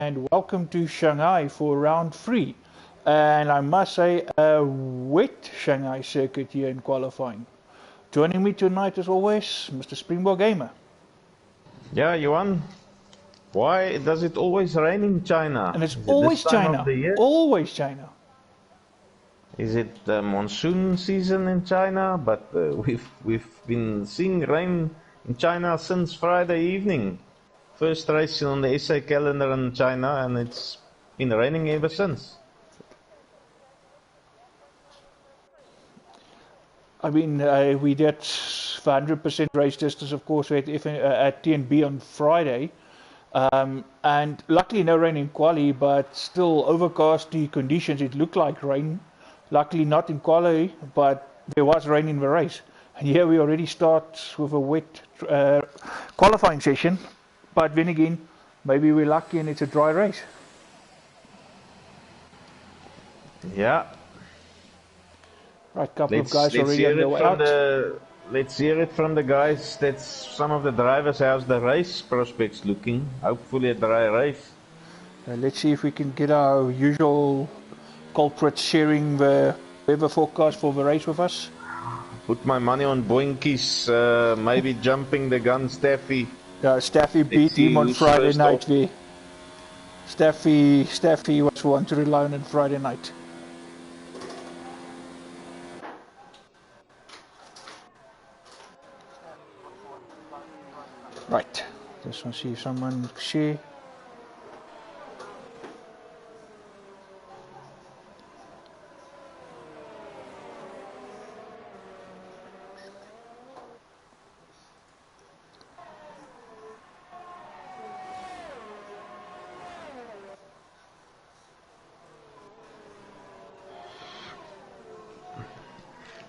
and welcome to Shanghai for round 3. And I must say, a wet Shanghai circuit here in qualifying. Joining me tonight, as always, Mr. SpringbokGamer. Yeah, Johan. Why does it always rain in China? And it's always China. Always China. Is it the monsoon season in China? But we've been seeing rain in China since Friday evening. First race on the SA calendar in China, and it's been raining ever since. I mean, we did 100% race distance, of course, at TNB on Friday. And luckily no rain in quali, but still overcasty conditions. It looked like rain. Luckily not in quali, but there was rain in the race. And here we already start with a wet qualifying session. But then again, maybe we're lucky and it's a dry race. Yeah. Right, couple of guys already on their way out. Let's hear it from the guys. That's some of the drivers. How's the race prospects looking? Hopefully a dry race. Let's see if we can get our usual culprits sharing the weather forecast for the race with us. Put my money on Boinkies, maybe jumping the gun, Staffy. Yeah, Staffy beat him on Friday night. Staffy was one to rely on Friday night. Right, just want to see if someone share.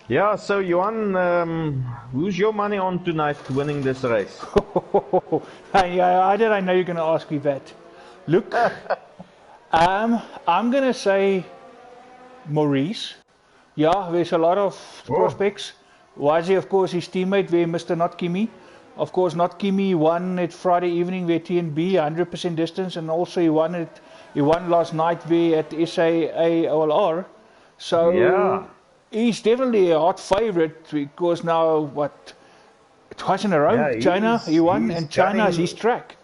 Yeah, so Johan, who's your money on tonight winning this race? How did I know you're going to ask me that? Look, I'm going to say Maurice. Yeah, there's a lot of prospects. Wazi, of course, his teammate there, Mr. Not Kimi. Of course, Not Kimi won it Friday evening there, TNB, 100% distance, and also he won last night there at SAAOLR. So. Yeah. He's definitely a hot favourite because now, twice in a row, yeah, China, he won, and China is his track.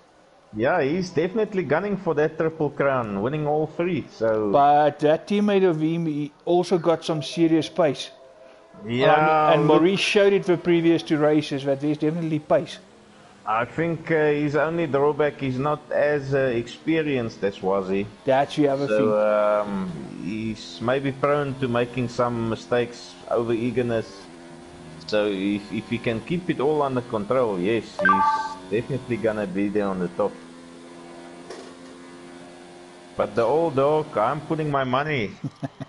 Yeah, he's definitely gunning for that triple crown, winning all three. So, but that teammate of him, he also got some serious pace. Yeah, and Maurice showed it the previous 2 races that there's definitely pace. I think his only drawback is not as experienced as Wazi. That's the other thing. So he's maybe prone to making some mistakes, over eagerness. So if he can keep it all under control, yes, he's definitely gonna be there on the top. But the old dog, I'm putting my money.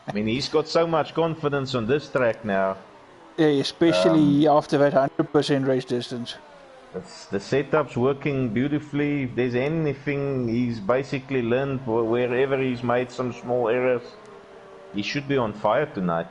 I mean, he's got so much confidence on this track now. Yeah, especially after that 100% race distance. The setup's working beautifully. If there's anything he's basically learned, wherever he's made some small errors, he should be on fire tonight.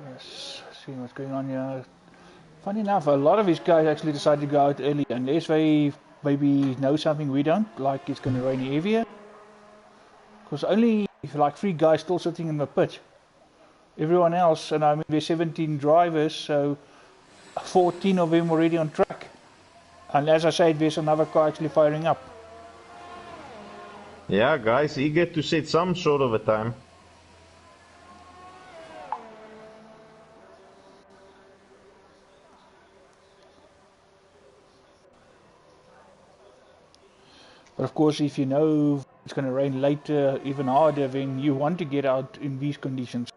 Yes, seeing what's going on here. Funny enough, a lot of these guys actually decided to go out early unless they maybe know something we don't, like it's going to rain heavier. Because only like 3 guys still sitting in the pit. Everyone else, and I mean there's 17 drivers, so 14 of them already on track. And as I said, there's another car actually firing up. Yeah, guys, eager to set some sort of a time. But of course, if you know it's going to rain later, even harder, then you want to get out in these conditions.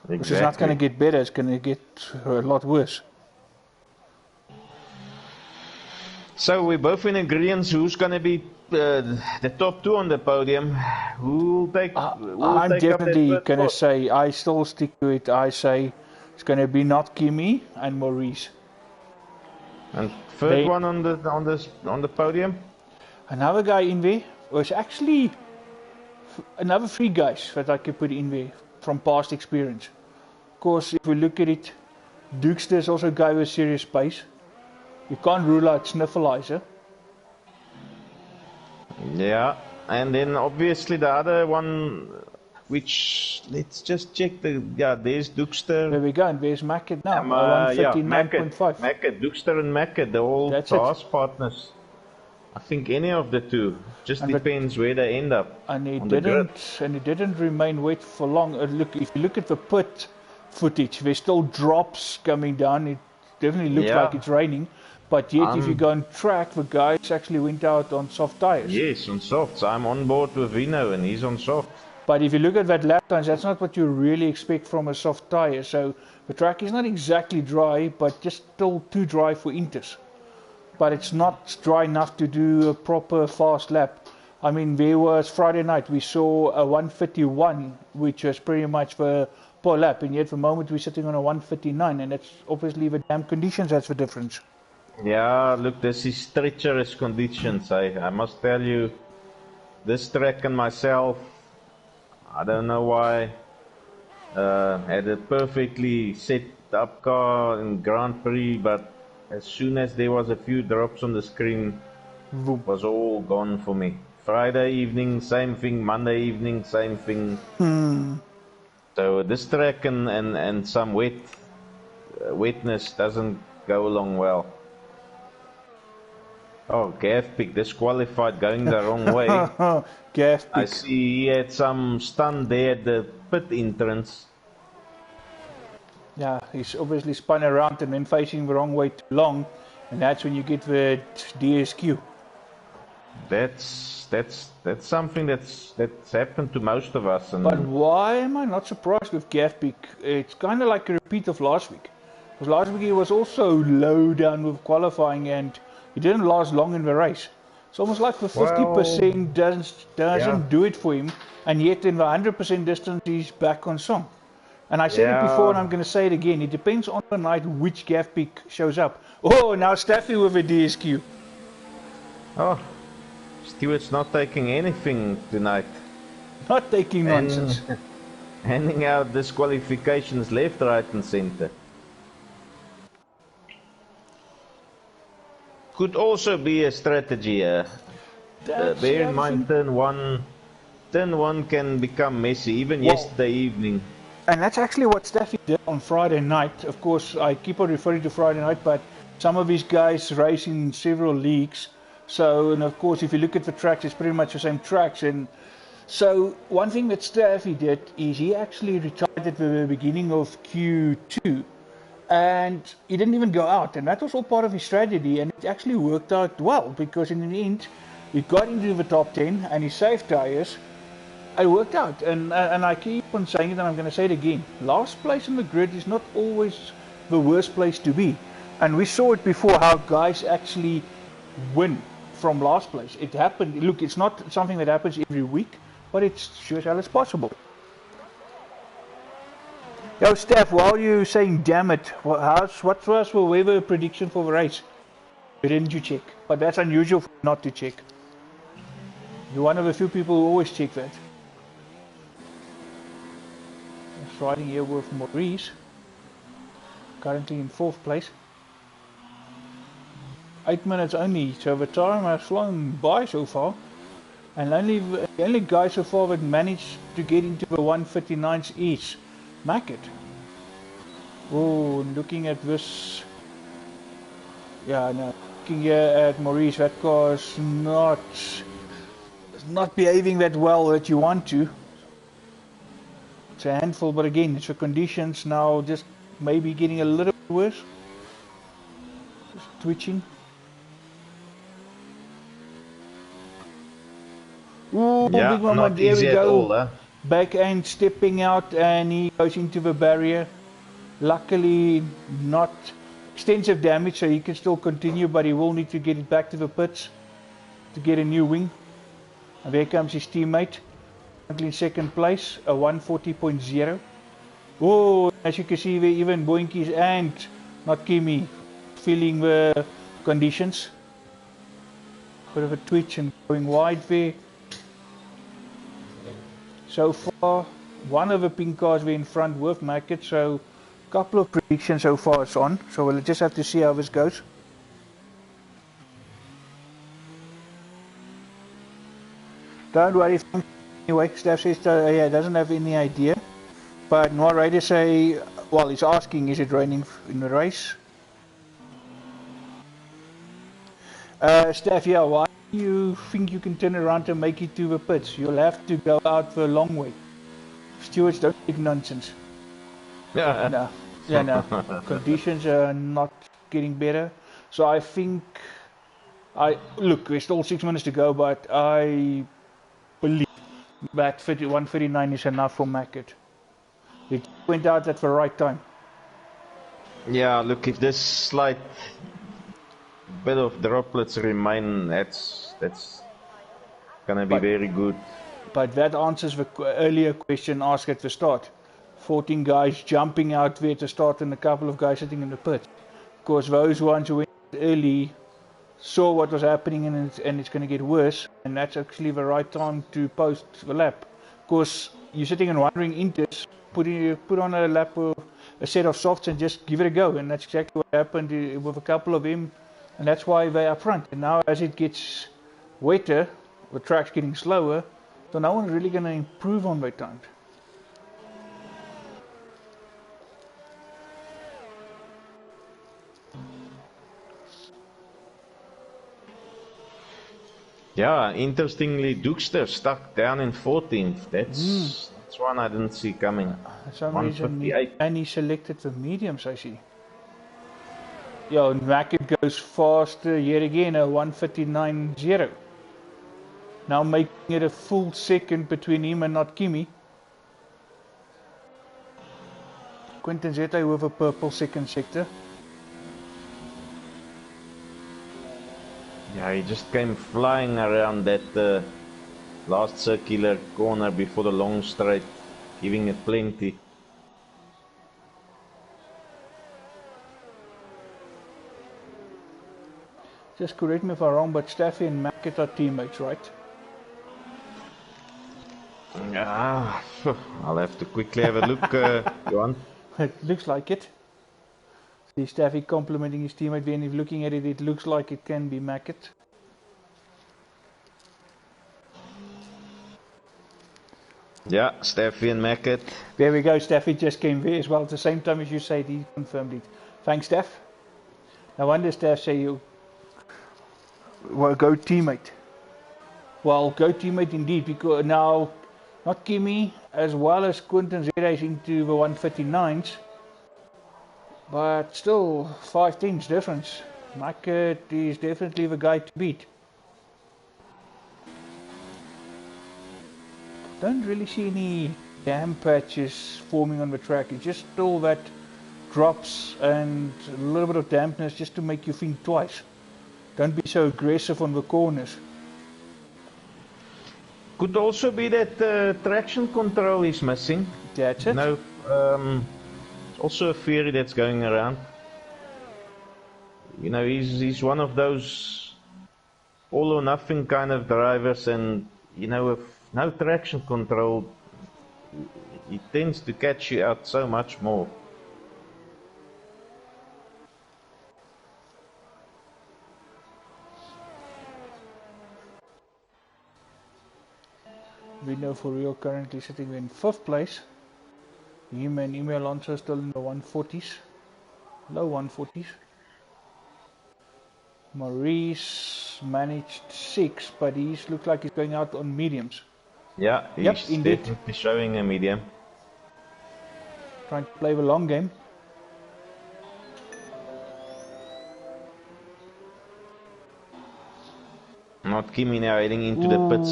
Exactly. Because it's not going to get better, it's going to get a lot worse. So we're both in agreement who's going to be the top 2 on the podium. Who will take I'm definitely going to say, I still stick to it, I say it's going to be Not Kimi and Maurice. And third one on the podium. Another guy in there was actually another 3 guys that I could put in there from past experience. Of course, if we look at it, Dukester is also a guy with serious pace. You can't rule out Sniffleizer. Yeah, and then obviously the other one, which let's just check there's Dukester. There we go, and there's Mackett now. 159.5. Mackett, Dukester and Mackett, they're all fast partners. I think any of the two. Just depends where they end up. And he didn't remain wet for long. Look, if you look at the pit footage, there's still drops coming down. It definitely looks like it's raining. But yet, if you go on track, the guys actually went out on soft tires. Yes, on softs. I'm on board with Vino, and he's on soft. But if you look at that lap times, that's not what you really expect from a soft tire. So the track is not exactly dry, but just still too dry for Inters. But it's not dry enough to do a proper fast lap. I mean, there was Friday night, we saw a 151, which was pretty much the per lap, and yet at the moment we're sitting on a 159, and that's obviously the damn conditions, that's the difference. Yeah, look, this is treacherous conditions. I must tell you, this track and myself, I don't know why, had a perfectly set up car in Grand Prix, but as soon as there was a few drops on the screen, it was all gone for me. Friday evening, same thing. Monday evening, same thing. So this track and some wetness doesn't go along well. Oh, Gav-Pick disqualified, going the wrong way. Gav-Pick. I see he had some stunt there at the pit entrance. Yeah, he's obviously spun around and then facing the wrong way too long, and that's when you get the DSQ. That's something that's happened to most of us. But why am I not surprised with Gav-Pick? It's kind of like a repeat of last week. Because last week he was also low down with qualifying and he didn't last long in the race. It's almost like the 50% doesn't do it for him, and yet in the 100% distance he's back on song. And I said it before and I'm going to say it again. It depends on the night which Gav-Pick shows up. Oh, now Staffy with a DSQ. Oh, Stewart's not taking anything tonight. Not taking nonsense. Handing out disqualifications left, right and center. Could also be a strategy. Bear in mind, turn one can become messy, even yesterday evening. And that's actually what Staffy did on Friday night. Of course, I keep on referring to Friday night, but some of these guys race in several leagues. So, and of course, if you look at the tracks, it's pretty much the same tracks. And so, one thing that Staffy did is he actually retired at the beginning of Q2. And he didn't even go out, and that was all part of his strategy, and it actually worked out well, because in the end he got into the top 10 and he saved tires. It worked out, and I keep on saying it, and I'm going to say it again. Last place in the grid is not always the worst place to be, and we saw it before how guys actually win from last place. It happened. Look, it's not something that happens every week, but it shows how it's possible. Yo, Steph, while you saying damn it, what was the weather prediction for the race? Didn't you check? But that's unusual not to check. You're one of the few people who always check that. Just riding here with Maurice, currently in 4th place. 8 minutes only, so the time has flown by so far. And the only guy so far that managed to get into the 159s is Mackett. Oh, looking at this, looking here at Maurice, that car's not behaving that well that you want to. It's a handful, but again, it's the conditions now, just maybe getting a little bit worse. Just twitching. Ooh, big one, there we go. Back end stepping out, and he goes into the barrier. Luckily not extensive damage, so he can still continue, but he will need to get it back to the pits to get a new wing. And there comes his teammate, currently in 2nd place, a 140.0. Oh, as you can see there, even Boinkies and not Kimi feeling the conditions. Bit of a twitch and going wide there. So far, one of the pink cars were in front with Mackett, so a couple of predictions so far is on. So we'll just have to see how this goes. Don't worry. Anyway, Steph says yeah, doesn't have any idea. But Noir Raider say, well, he's asking, is it raining in the race? Steph, yeah, why do you think you can turn around and make it to the pits? You'll have to go out the long way. Stewards don't take nonsense. Yeah. No. Yeah, no. Conditions are not getting better. So I think, look, there's still 6 minutes to go, but I believe that 1:39 is enough for Mackett. It went out at the right time. Yeah, look, if this slight bit of droplets remain, that's gonna be very good. But that answers the earlier question asked at the start. 14 guys jumping out there to start and a couple of guys sitting in the pit. Because those ones who went early saw what was happening and it's going to get worse. And that's actually the right time to post the lap. Because you're sitting and wondering into this, put on a lap or a set of softs and just give it a go. And that's exactly what happened with a couple of them. And that's why they're up front. And now as it gets wetter, the track's getting slower, so no one's really going to improve on their time. Yeah, interestingly, Dookster stuck down in 14th. That's one I didn't see coming. For some reason, and he selected the mediums, I see. Yeah, and Mackett goes faster yet again, a 1:59.0. Now making it a full second between him and not Kimi. Quentin Zeta with a purple second sector. Yeah, he just came flying around that last circular corner before the long straight, giving it plenty. Just correct me if I'm wrong, but Staffy and Mackett are teammates, right? Ah, I'll have to quickly have a look, Johan. It looks like it. See Staffy complimenting his teammate there, and if looking at it, it looks like it can be Mackett. Yeah, Staffy and Mackett. There we go, Staffy just came there as well at the same time as you said, he confirmed it. Thanks, Steph. No wonder Steph say you well, go teammate. Well, go teammate indeed, because now not Kimi as well as Quentin Zeta is into the 1:59s, but still 5 tenths difference. Mackett is definitely the guy to beat. Don't really see any dam patches forming on the track. It's just still that drops and a little bit of dampness just to make you think twice. Don't be so aggressive on the corners. Could also be that traction control is missing. That's it. No, it's also a theory that's going around. You know, he's one of those all or nothing kind of drivers, and you know, with no traction control, he tends to catch you out so much more. We know for real currently sitting in 5th place. Him and Ime Alonso still in the 140s. Low 140s. Maurice managed 6, but he looks like he's going out on mediums. Yeah, he's definitely showing a medium. Trying to play the long game. Not Kimi now heading into the pits.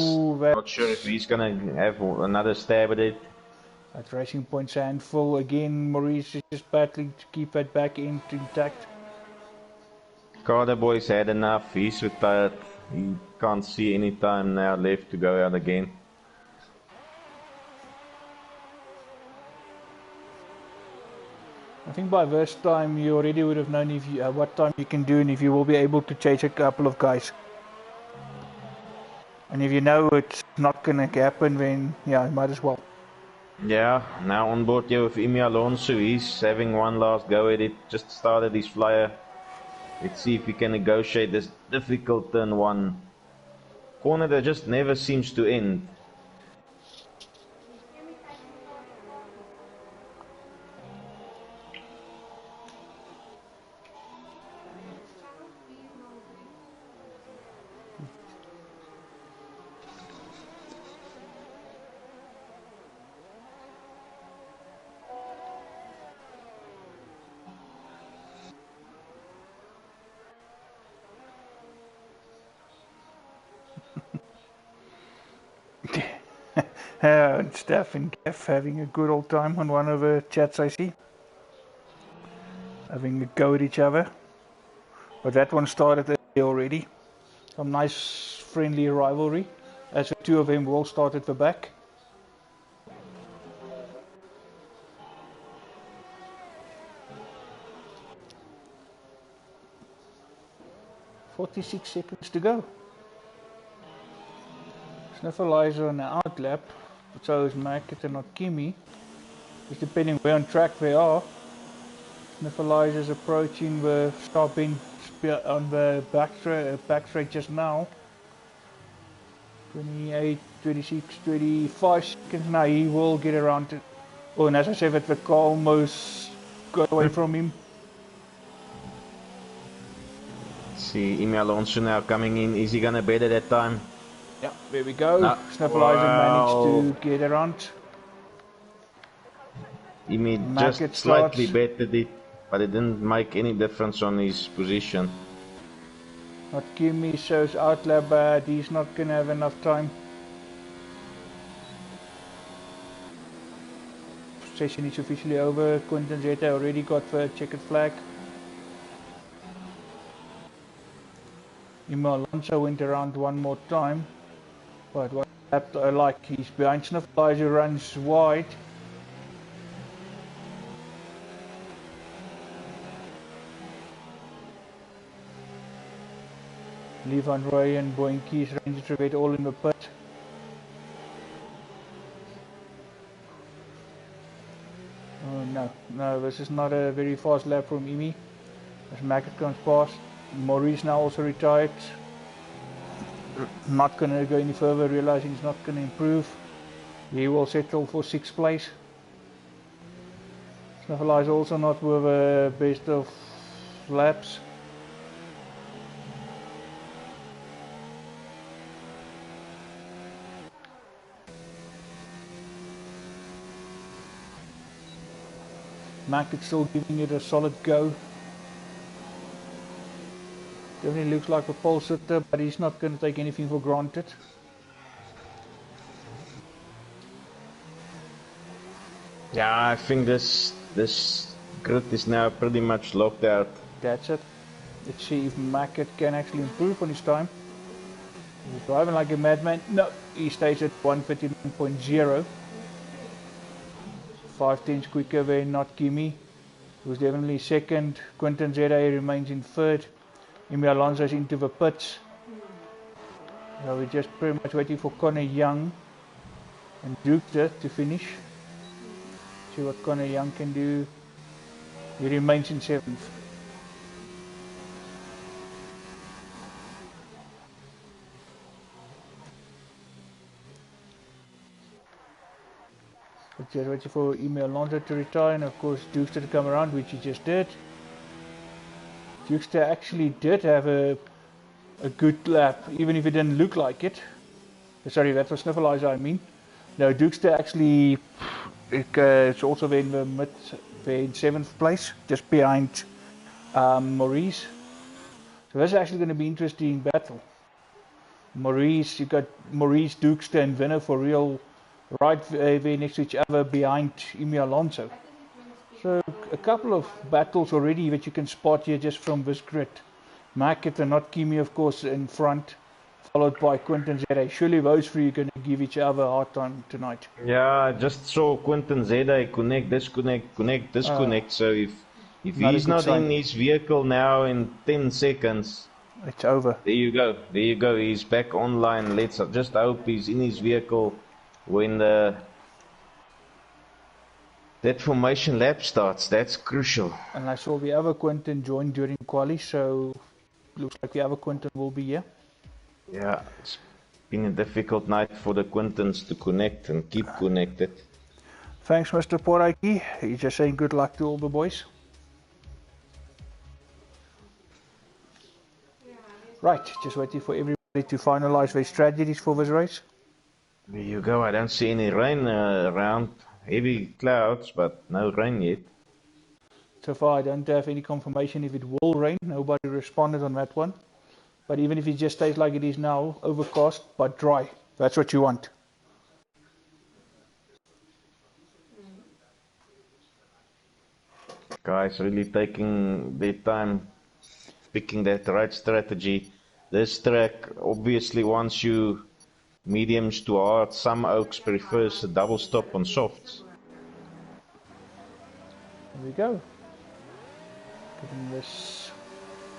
Not sure if he's gonna have another stab at it. At Racing Point's handful again. Maurice is just battling to keep that back end intact. Carter boy's had enough. He's retired. He can't see any time now left to go out again. think by this time you already would have known if you, what time you can do and if you will be able to chase a couple of guys. And if you know it's not going to happen, then yeah, you might as well. Yeah, now on board here with Imi Alonso, he's having one last go at it, just started his flyer. Let's see if he can negotiate this difficult turn one. Corner that just never seems to end. Steph and Kev having a good old time on one of the chats I see. Having a go at each other. But that one started early already. Some nice friendly rivalry. As the two of them will start at the back. "46 seconds to go. Sniffleizer on the outlap. So is Mackett and not Kimi. Just depending where on track they are. Sniffleizer is approaching the stop in on the back straight just now. 28, 26, 25 seconds. Now he will get around it. Oh, and as I said, that the car almost got away from him. See Imi Alonso now coming in. Is he gonna better that time? Yeah, there we go. No. Sniffleizer managed to get around. Imi Mackett just slightly starts. bettered it, but it didn't make any difference on his position. Not Kimi shows outlap bad. He's not going to have enough time. Session is officially over. Quinton Zeta already got the checkered flag. Imo Alonso went around one more time. But what I like, he's behind Sniffleizer, runs wide. Levan Roy and Boinki's Ranger Brigade all in the pit. Oh no, this is not a very fast lap from Imi. As Mackett comes past. Maurice now also retired. Not going to go any further, realizing he's not going to improve. He will settle for 6th place. Sniffleizer also not with the best of laps. Mackett still giving it a solid go. Definitely looks like a pole sitter, but he's not going to take anything for granted. Yeah, I think this grid is now pretty much locked out. That's it. Let's see if Mackett can actually improve on his time. He's driving like a madman. No, he stays at 1:59.0. 5 tenths quicker than not Kimi, who's definitely second. Quinton Zeta remains in third. Imi Alonso is into the pits. So we're just pretty much waiting for Connor Young and Dirk to finish. See what Connor Young can do. He remains in 7th. Just waiting for Imi Alonso to retire, and of course Dukester to come around, which he just did. Dukester actually did have a good lap, even if it didn't look like it. Sorry, that was Sniffleizer, I mean. No, Dukester actually it's also in the in 7th place, just behind Maurice. So that's actually going to be an interesting battle. Maurice, you got Maurice, Dukester, and Venner for real. Right there next to each other behind Imi Alonso. So a couple of battles already that you can spot here just from this grid. Mackett and not Kimi, of course, in front, followed by Quinton Zeta. Surely those three are going to give each other a hard time tonight. Yeah, I just saw Quinton Zeta connect, disconnect, connect, disconnect. So if If Not a he's good not sign. in his vehicle now in 10 seconds, It's over. there you go. There you go. He's back online. Let's just hope he's in his vehicle when that formation lap starts. That's crucial. And I saw the other Quinton join during quali, so looks like the other Quinton will be here. Yeah, it's been a difficult night for the Quintons to connect and keep connected. Thanks, Mr. Poraiki. He's just saying good luck to all the boys. Right, just waiting for everybody to finalize their strategies for this race. There you go. I don't see any rain around. Heavy clouds, but no rain yet. So far, I don't have any confirmation if it will rain. Nobody responded on that one. But even if it just stays like it is now, overcast but dry, that's what you want. Guys really taking their time picking that right strategy. This track obviously wants you mediums to hard. Some Oaks prefers a double stop on softs. There we go. Getting this.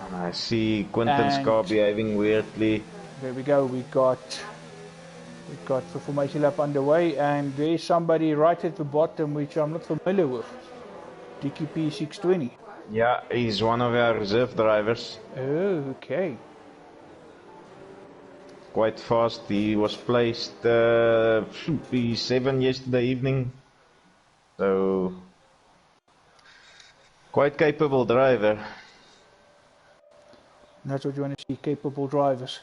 And I see Quinton's car behaving weirdly. There we go. We got the formation lap underway, and there's somebody right at the bottom which I'm not familiar with. DQP 620. Yeah, he's one of our reserve drivers. Oh, okay. Quite fast. He was placed P7 yesterday evening. So, quite capable driver. And that's what you want to see, capable drivers.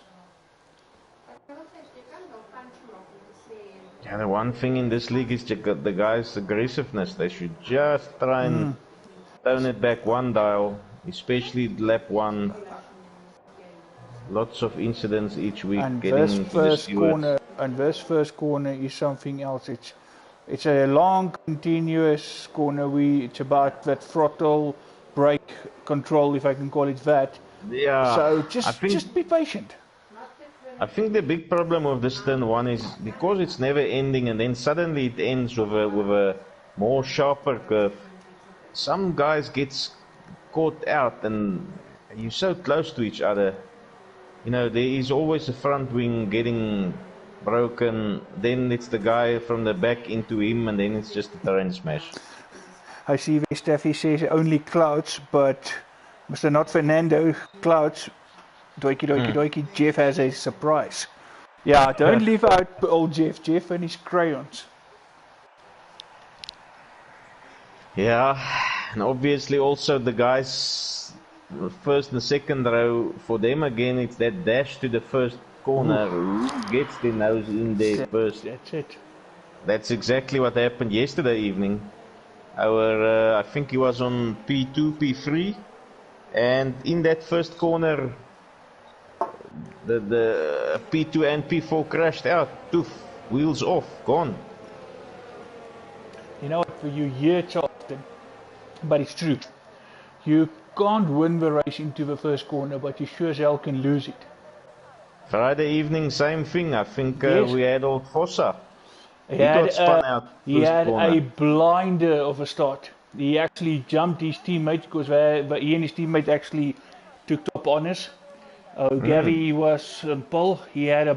Yeah, the one thing in this league is the guys' aggressiveness. They should just try and tone it back one dial, especially lap 1. Lots of incidents each week And getting this into first the corner, and this first corner is something else. It's a long, continuous corner. It's about that throttle brake control, if I can call it that. Yeah. So just be patient. I think the big problem with this turn 1 is because it's never ending, and then suddenly it ends with a more sharper curve. Some guys gets caught out, and you're so close to each other. You know, there is always a front wing getting broken, then it's the guy from the back into him, and then it's just a terrain smash. I see where Steffi says only clouds, but Mr. Not Fernando, clouds, doiki, Jeff has a surprise. Yeah, don't leave out old Jeff and his crayons. Yeah, and obviously also the guys first and second row, for them again it's that dash to the first corner. Who gets their nose in there first? That's it. That's exactly what happened yesterday evening. Our I think he was on P2, P3, and in that first corner the P2 and P4 crashed out. Poof, wheels off, gone. You know what, you hear it so often, but it's true. You can't win the race into the first corner, but you sure as hell can lose it. Friday evening, same thing. I think Yes. we had old Botha. He got spun out he first had corner. a blinder of a start. He actually jumped his teammate because he and his teammate actually took top honors. Gavi was on pole. He had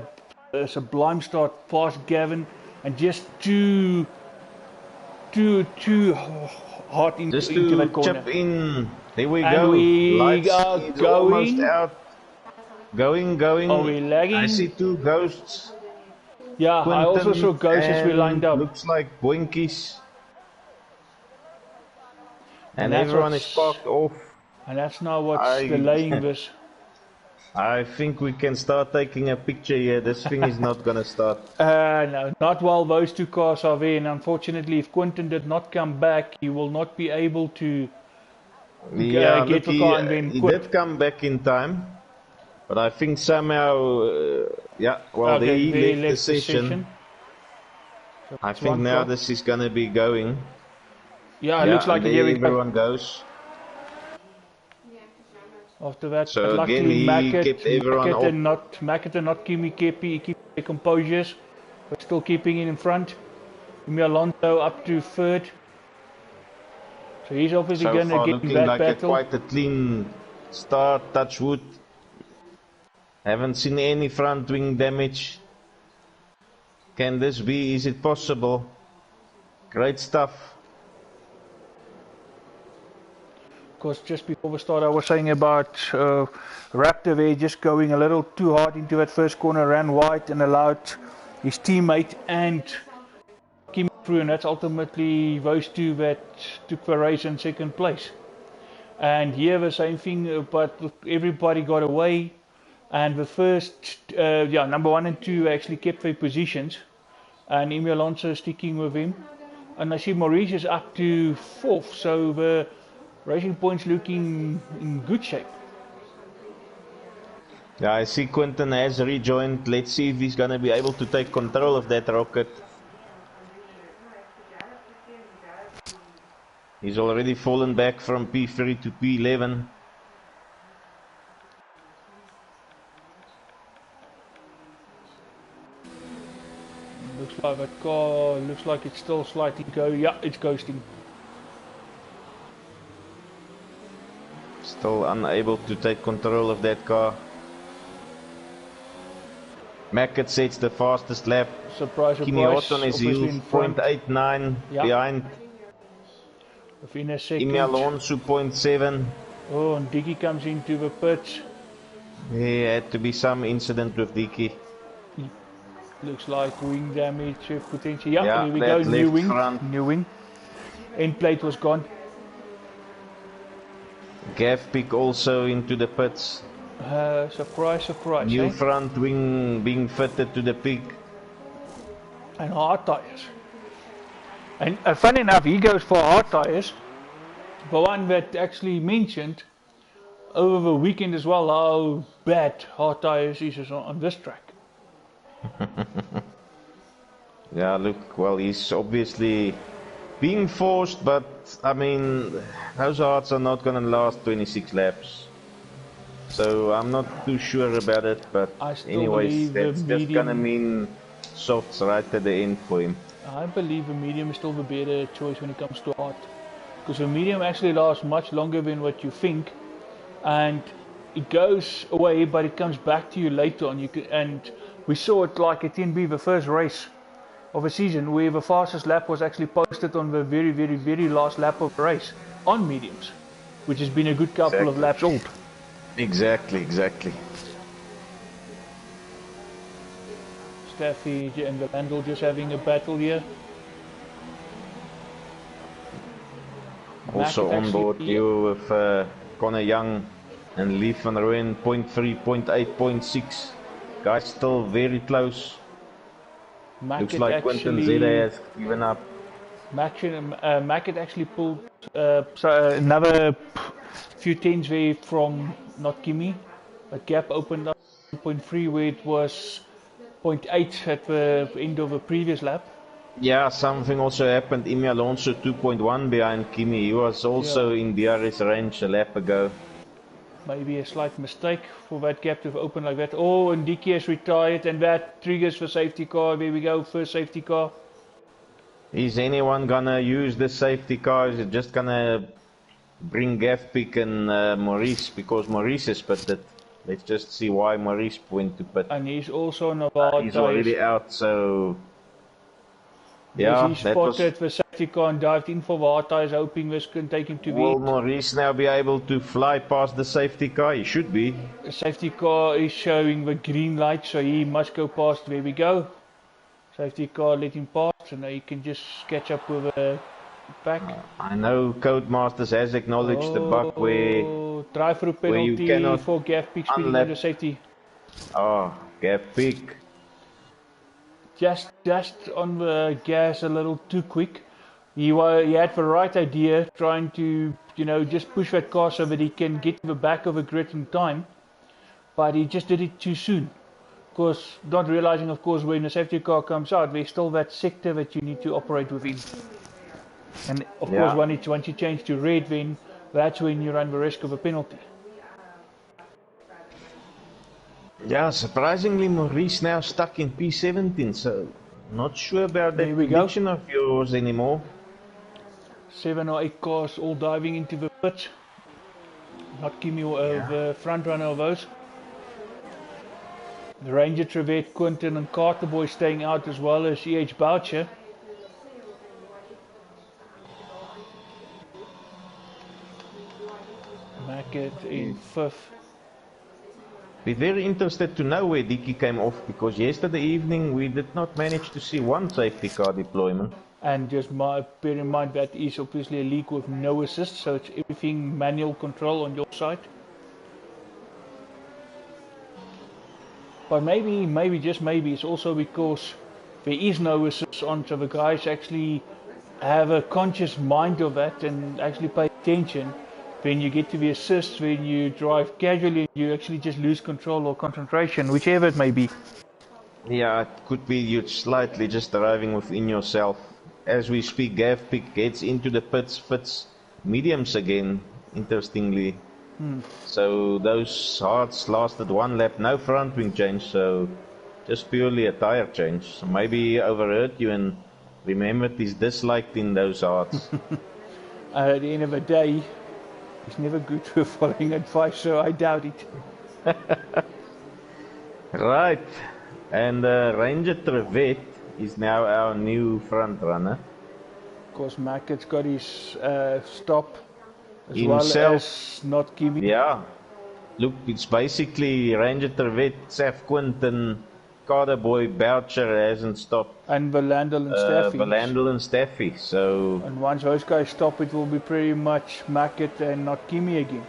a sublime start past Gavin, and just too hard into that corner. Chip in. There we And go. we Lights are is going. almost out. Going. Are we lagging? I see two ghosts. Yeah, I also Quinton saw ghosts as we and lined up. Looks like boinkies. And that's everyone what's- is parked off. And that's now what's delaying this. I think we can start taking a picture here. This thing is not gonna start. No, not while those two cars are there. And unfortunately, if Quinton did not come back, he will not be able to Yeah, get look, the car and then he quit. did come back in time. But I think somehow, Okay, he left the session. So I it's think one now car. this is gonna be going. Yeah, it looks like and it. Here there we go. everyone goes. After that, So but luckily again, he Mackett, kept everyone Mackett and not Kimi keep their composures, but still keeping it in front. Kimi Alonso up to third. So he's obviously So going to far get in looking that like battle. quite a clean start, touch wood. Haven't seen any front wing damage. Can this be? Is it possible? Great stuff. Of course, just before we start, I was saying about Raptor there just going a little too hard into that first corner, ran wide and allowed his teammate and Kim through, and that's ultimately those two that took the race in second place. And here the same thing, but everybody got away, and the first, number 1 and 2 actually kept their positions, and Emil Alonso sticking with him. And I see Maurice is up to 4th, so the Racing Point's looking in good shape. Yeah, I see Quentin has rejoined. Let's see if he's going to be able to take control of that rocket. He's already fallen back from P3 to P11. Looks like that car, looks like it's still slightly yeah, it's ghosting. Still unable to take control of that car. Mackett sets the fastest lap. Surprise, Kimi surprise. Hot on his heels, 0.89 behind. Within a second. Emil Alonso, 0.7. Oh, and Dicky comes into the pits. There had to be some incident with Dicky. Looks like wing damage potential. Yeah, Yeah, here we go. New wing. Front. New wing. End plate was gone. Gav pick also into the pits. Surprise, surprise. New front wing being fitted to the pig. And hard tyres. And funny enough, he goes for hard tyres. The one that actually mentioned over the weekend as well how bad hard tyres is on this track. Yeah, look, well, he's obviously being forced, but I mean, those hards are not going to last 26 laps. So I'm not too sure about it, but anyways, that's just going to mean softs right at the end for him. I believe the medium is still the better choice when it comes to hard. Because the medium actually lasts much longer than what you think. And it goes away, but it comes back to you later on. And we saw it like at TNB, the first race of the season, where the fastest lap was actually posted on the very, very, very last lap of the race on mediums, which has been a good couple of laps old. Exactly. Staffy and Vandal just having a battle here. Also on board you with Connor Young and Lee van Rooyen, 0.3, 0.8, 0.6. Guys still very close. Looks like Quentin Zede has given up. Mackett actually pulled another few tenths there from not Kimi. A gap opened up 0.3 where it was 0.8 at the end of the previous lap. Yeah, something also happened. Emil Alonso 2.1 behind Kimi. He was also in DRS range a lap ago. Maybe a slight mistake for that gap to open like that. Oh, and Dicky has retired, and that triggers for safety car. There we go, first safety car. Is anyone gonna use the safety car? Is it just gonna bring Gavpik and Maurice? Because Maurice is pitted. Let's just see why Maurice went to pit. And he's also on about he's already out, so yeah, he spotted the safety car and dived in for the hard tyres, hoping this can take him to the Will Maurice now be able to fly past the safety car? He should be. The safety car is showing the green light, so he must go past. There we go. Safety car let him pass, and now he can just catch up with the pack. I know Codemasters has acknowledged the bug where drive-through penalty for Gavpik speeding under safety. Oh, Gavpik. Just on the gas a little too quick. He had the right idea, trying to just push that car so that he can get to the back of the grid in time, but he just did it too soon. Of course, not realizing, of course, when the safety car comes out, there's still that sector that you need to operate within. And of course, once you change to red, then that's when you run the risk of a penalty. Yeah, surprisingly, Maurice now stuck in P17, so not sure about that prediction of yours anymore. 7 or 8 cars all diving into the pits. Not Kimi the front runner of those. The Ranger Trevette, Quinton and Carter Boy staying out, as well as EH Boucher. Mackett in 5th. Be very interested to know where Dicky came off, because yesterday evening we did not manage to see one safety car deployment. And just bear in mind that is obviously a league with no assist, so it's everything manual control on your side. But maybe just maybe it's also because there is no assist on, so the guys actually have a conscious mind of that and actually pay attention. When you get to the assist, when you drive casually, you actually just lose control or concentration, whichever it may be. Yeah, it could be you slightly just driving within yourself. As we speak, Gavpik gets into the pits mediums again, interestingly. So those hards lasted 1 lap, no front wing change, so just purely a tire change. So maybe he overheard you and remembered he's disliked in those hards. At the end of the day, it's never good for following advice, so I doubt it. Right, and Ranger Trevette is now our new front runner. Of course, Mackett's got his stop, as Himself. well as not Kimi. Yeah, look, it's basically Ranger Trevette, Saf Quinton, Carter Boy, Boucher hasn't stopped. And Valandel and Staffy. Valandel and Staffy, so... And once those guys stop, it will be pretty much Mackett and not Kimi again.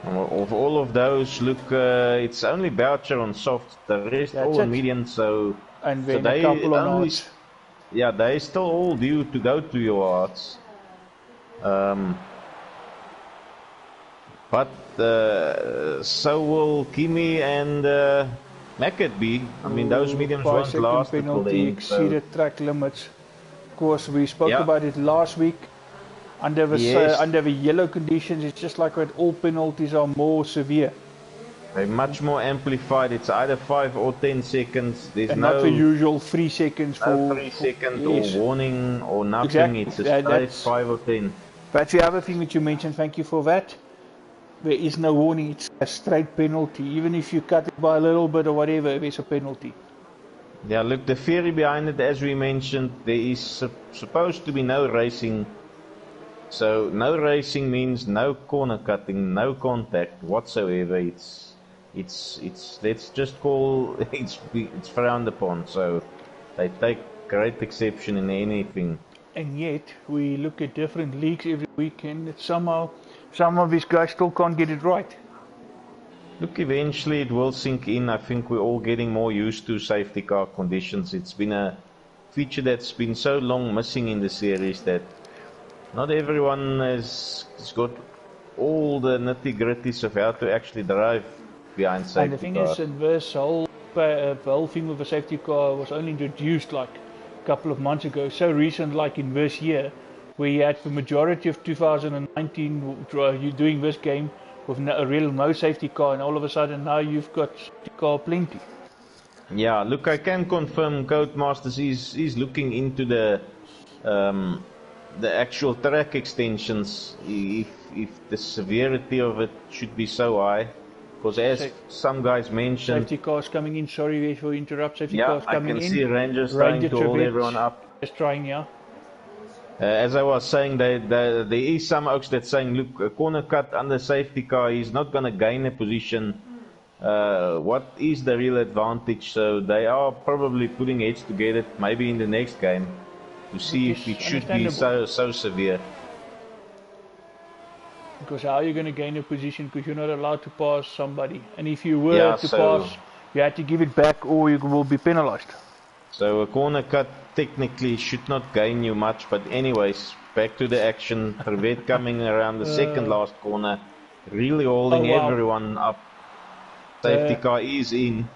Of all of those, look, it's only Boucher on soft, the rest That's all on it. medium, so... And then so a couple on only, hards. yeah, they still all due to go to your hearts. But so will Kimi and Mackett be. I mean, those mediums won't 5-second last until the penalty end. So. exceeded track limits. Of course, we spoke Yeah. about it last week. Under the Yes. under the yellow conditions, it's just like that. All penalties are more severe. They're much more amplified. It's either 5 or 10 seconds. There's And no, not the usual 3 seconds for... no 3 seconds yes. or warning or nothing. Exactly. It's a Yeah, straight that's- 5 or 10. That's the other thing that you mentioned, thank you for that. There is no warning, it's a straight penalty. Even if you cut it by a little bit or whatever, there's a penalty. Yeah, look, the theory behind it, as we mentioned, there is supposed to be no racing. So no racing means no corner cutting, no contact whatsoever. It's let's just call it's frowned upon. So they take great exception in anything. And yet, we look at different leagues every weekend, that somehow some of these guys still can't get it right. Look, eventually it will sink in. I think we're all getting more used to safety car conditions. It's been a feature that's been so long missing in the series that not everyone has got all the nitty-gritties of how to actually drive behind safety And the thing cars. is, that this whole thing with the safety car was only introduced like a couple of months ago, so recent, like in this year, where you had the majority of 2019 you doing this game with no safety car, and all of a sudden now you've got safety car plenty. Yeah, look, I can confirm Codemasters is looking into the actual track extensions, if the severity of it should be so high, because as some guys mentioned, Safety cars coming in, sorry if we interrupt, safety yeah, cars I coming can in. see Rangers trying Ranger to hold Trevette everyone up. Just trying, yeah. As I was saying, there is some oaks that saying, look, a corner cut under safety car, he's not going to gain a position. What is the real advantage? So they are probably putting heads together, maybe in the next game, to see if it should be so severe. Because how are you going to gain a position? Because you're not allowed to pass somebody. And if you were to pass, you had to give it back or you will be penalized. So a corner cut technically should not gain you much, but anyways, back to the action. Trevette coming around the second last corner, really holding everyone up. Safety car is in.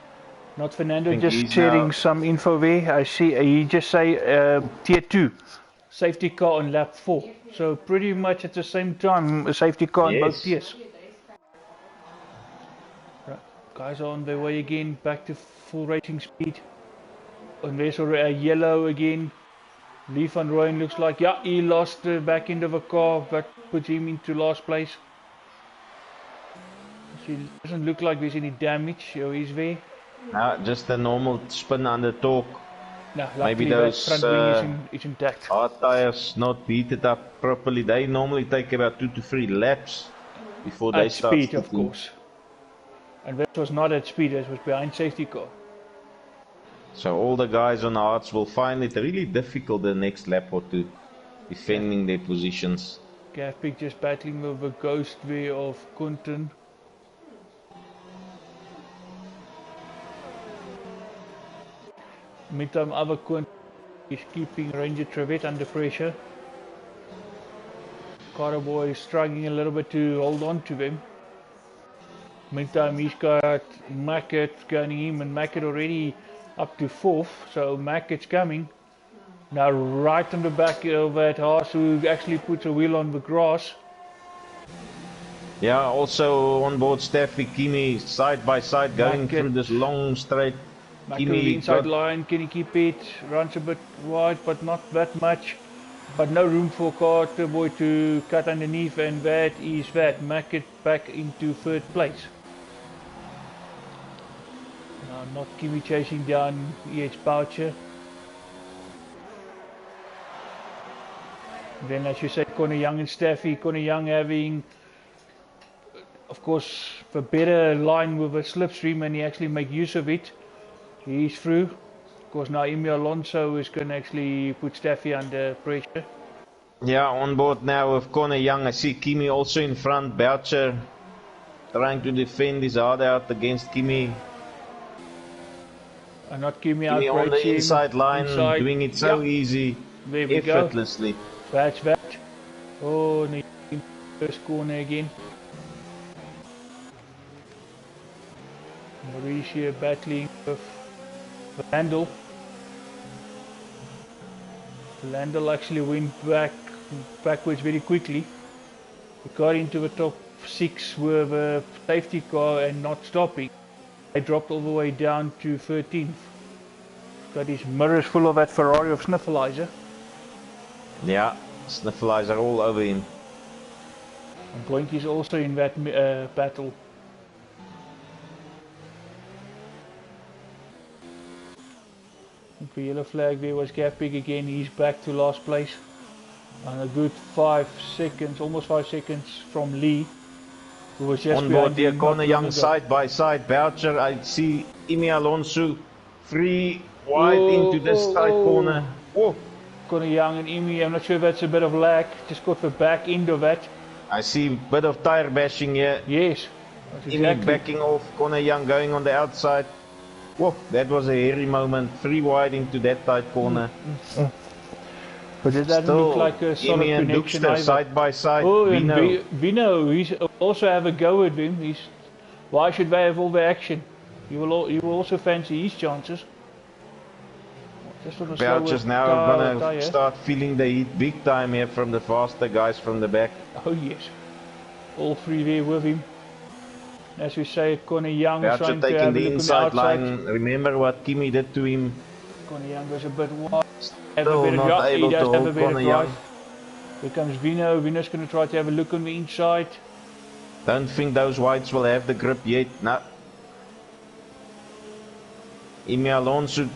Not Fernando, just sharing some info there. I see he just say tier 2 safety car on lap 4. So pretty much at the same time, a safety car in both tiers. Right. Guys are on their way again, back to full racing speed. And there's already a yellow again. Lee van Rooyen looks like, yeah, he lost the back end of a car, but puts him into last place. So it doesn't look like there's any damage, so he's there. Just a normal spin under torque. No, Maybe luckily those that front wing is intact. hard tires not heated up properly. They normally take about 2 to 3 laps before they start speed, sticking. of course. And that was not at speed, that was behind safety car. So all the guys on the hards will find it really difficult the next lap or two, defending their positions. Gavpik just battling with the ghost way of Kunten. Meantime, other Kunten is keeping Ranger Trevette under pressure. Carboy is struggling a little bit to hold on to them. Meantime, he's got Mackett gunning him, and Mackett already up to 4th, so Mackett's coming. Now right on the back of that horse who actually puts a wheel on the grass. Yeah, also on board Steffi, Kimi side by side going Mackett through this long straight. Kimi inside line, can he keep it? Runs a bit wide, but not that much. But no room for Carboy to cut underneath, and that is that. Mackett back into 3rd place. Now not Kimi chasing down EH Boucher. Then as you say, Conor Young and Steffi. Conor Young having, of course, a better line with a slipstream, and he actually make use of it. He's through. Of course, now Emi Alonso is going to actually put Steffi under pressure. Yeah, on board now with Conor Young. I see Kimi also in front. Boucher trying to defend his hard out against Kimi. And not Kimi on the inside line, doing it so easy, there we effortlessly. Go. That's that. Oh, first corner again. Mauricio battling with Landel. Landel actually went backwards very quickly. He got into the top 6 with a safety car and not stopping. They dropped all the way down to 13th. Got his mirrors full of that Ferrari of Sniffleizer. Yeah, Sniffleizer all over him. And Boinky's also in that battle. The yellow flag there was Gavpik again. He's back to last place. And a good 5 seconds, almost 5 seconds from Lee. Who was just on board here, Conor Young side by side. Boucher, I see Emi Alonso free wide into this tight corner. Whoa. Conor Young and Emi, I'm not sure if that's a bit of lag. Just got the back end of that. I see a bit of tire bashing here. Yes. Emi backing off, Conor Young going on the outside. Whoa, that was a hairy moment. Free wide into that tight corner. But it doesn't look like a solid Emi and connection Duxter either. side by side. Oh, and Vino, he's also have a go at him. Why should they have all the action? You will also fancy his chances. Boucher's now going to start feeling the heat big time here from the faster guys from the back. Oh yes, all 3 there with him. As we say, Conor Young trying to have the inside line. Remember what Kimi did to him. Conor Young goes a bit wide. Still not able to hold Conor Young. Here comes Vino. Vino's going to try to have a look on the inside. Don't think those whites will have the grip yet. No. Emi Alonso,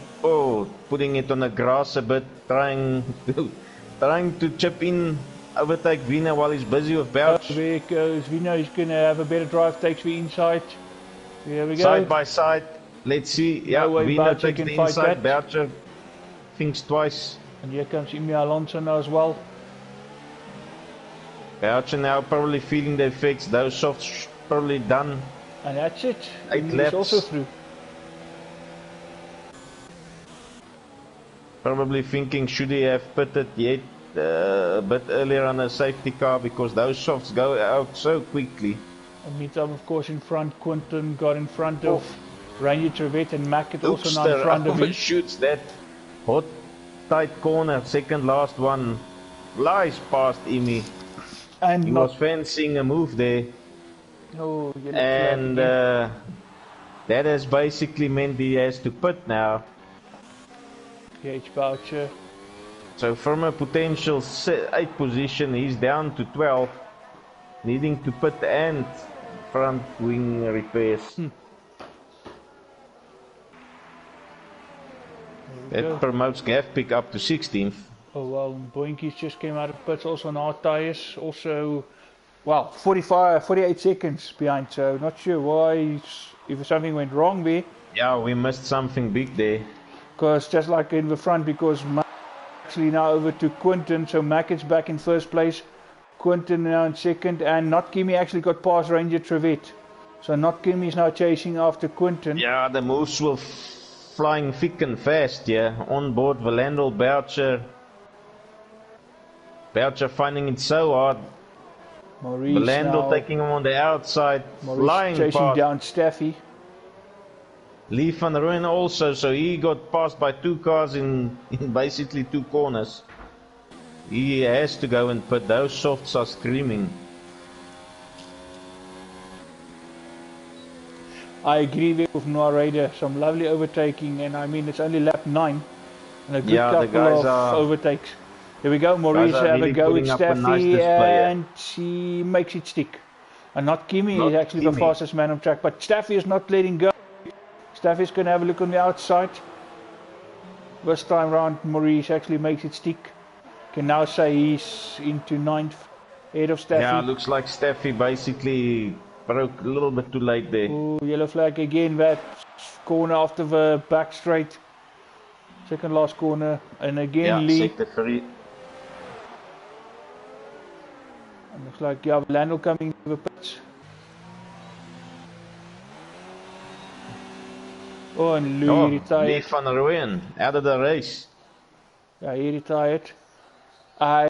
putting it on the grass a bit, trying to chip in, overtake Vino while he's busy with Boucher. There it goes. Vino is going to have a better drive, takes the inside. There we go. Side by side. Let's see. Yeah, Vino takes the inside. Boucher thinks twice. And here comes Emi Alonso now as well. Boucher now probably feeling the effects. Those softs probably done. And that's it. 8 laps. He's also through. Probably thinking, should he have pitted yet a bit earlier on a safety car, because those softs go out so quickly. And meantime, of course, in front, Quinton got in front of Ranger Trevette, and Mackett also now in front of him. Shoots that hot, tight corner, second last one, flies past Emi. And he was fancying a move there. Oh, and that has basically meant he has to pit now. PH Boucher. So from a potential 8th position, he's down to 12, needing to pit and front wing repairs. That promotes Gavpik up to 16th. Oh well, Boinkies just came out of pits also on hard tyres, also, well, 48 seconds behind, so not sure why, if something went wrong there. Yeah, we missed something big there. Because just like in the front, because Mac actually now over to Quinton, so Mac is back in first place, Quinton now in second, and Not Kimmy actually got past Ranger Trevette. So Not Kimmy is now chasing after Quinton. Yeah, the moves were flying thick and fast, yeah. On board Valandel, Boucher finding it so hard. Maurice Valandel now, taking him on the outside, Maurice flying chasing past. down Staffy. Lee van Rooyen also, so he got passed by 2 cars in basically 2 corners. He has to go and pit. Those softs are screaming. I agree with Noah Raider, some lovely overtaking, and I mean it's only lap 9 and a good couple of overtakes. Here we go, Maurice have really a go with Staffy, and he makes it stick. And Not Kimmy is actually the fastest man on track, but Staffy is not letting go. Staffy's going to have a look on the outside. This time round, Maurice actually makes it stick. Can now say he's into 9th, ahead of Staffy. Yeah, looks like Staffy basically broke a little bit too late there. Ooh, yellow flag again, that corner after the back straight. Second last corner, and again Lee. Sector 3. And looks like Lando coming to the pits. Oh, and Louis retired. Lee van Rooyen out of the race. Yeah, he retired. I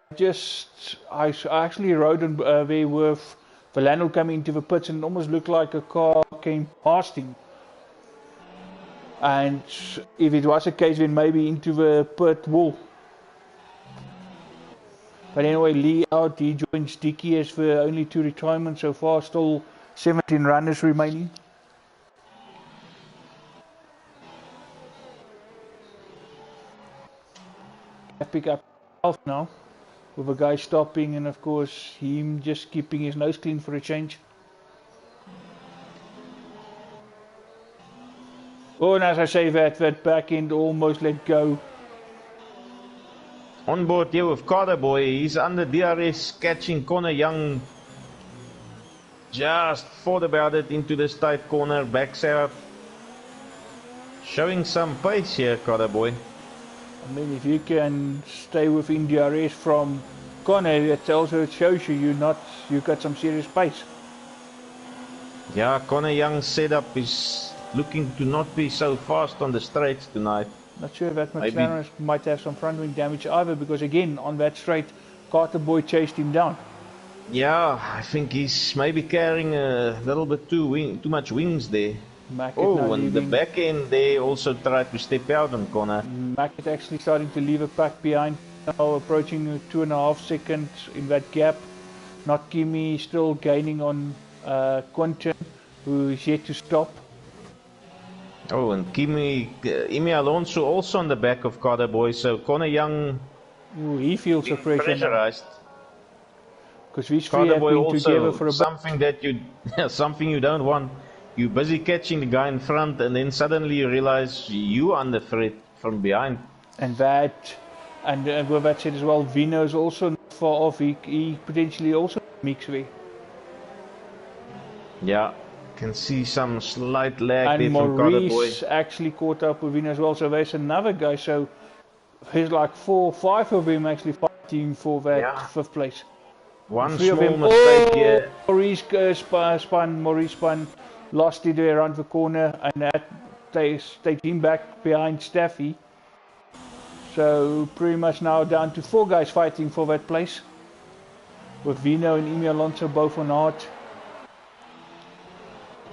actually rode on there with Valandel coming into the pits, and it almost looked like a car came past him. And if it was a case, then maybe into the pit wall. But anyway, Lee out, he joins Dicky as for only 2 retirements so far, still 17 runners remaining. Pick up half now, with a guy stopping, and of course him just keeping his nose clean for a change. Oh, and as I say that back end almost let go. On board here with Carter Boy, he's under DRS, catching Connor Young. Just thought about it into this tight corner, backs out. Showing some pace here, Carter Boy. I mean, if you can stay within DRS from Connor, it also shows you got some serious pace. Yeah, Connor Young's setup is looking to not be so fast on the straights tonight. Not sure if that McLaren might have some front wing damage either, because again, on that straight, Carter Boy chased him down. Yeah, I think he's maybe carrying a little bit too much wings there. And the back end they also tried to step out on Connor. Mackett actually starting to leave a pack behind, now approaching 2.5 seconds in that gap. Not Kimmy still gaining on Quinton, who is yet to stop. Oh, and Imi Alonso also on the back of Carter Boy, so Connor Young, he feels the pressure pressurized. Because these three have been together for a bit. Something you don't want. You're busy catching the guy in front, and then suddenly you realize you under threat from behind. And with that said as well, Vino is also not far off. He potentially also mix way. Yeah, can see some slight lag and there from Carter Boy. Maurice actually caught up with Vino as well. So there's another guy. So there's like 4 or 5 of them actually fighting for that 5th place. One small mistake here. Maurice spun. Lost it around the corner, and that takes him back behind Staffy. So pretty much now down to 4 guys fighting for that place, with Vino and Imi Alonso both on hard.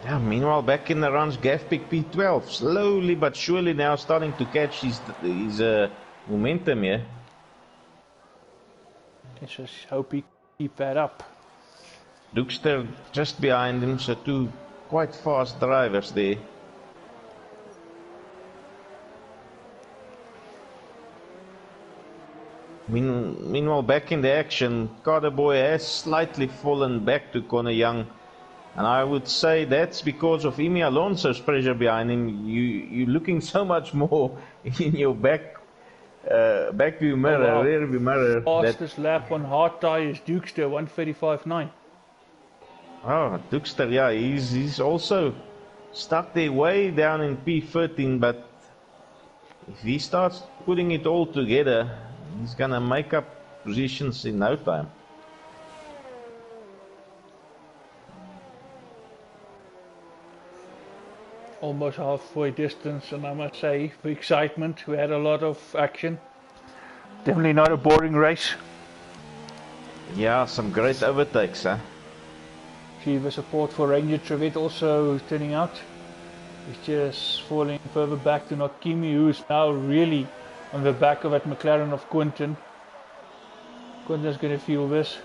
Yeah, meanwhile back in the runs, Gavpik P12 slowly but surely now starting to catch his momentum here. Let's just hope he keep that up. Dookster just behind him, so 2 quite fast drivers there. Meanwhile, back in the action, Carter Boy has slightly fallen back to Connor Young. And I would say that's because of Emi Alonso's pressure behind him. You're looking so much more in your back view mirror, rear view mirror. Fastest lap on hard tyres, Dukester, 1:35.9. Oh, Dukester, yeah, he's also stuck there way down in P13, but if he starts putting it all together, he's gonna make up positions in no time. Almost halfway distance, and I must say, for excitement, we had a lot of action. Definitely not a boring race. Yeah, some great overtakes, huh? Chiva support for Ranger Trevette also turning out. He's just falling further back to Nakimi, who's now really on the back of that McLaren of Quinton. Quinton's going to feel this.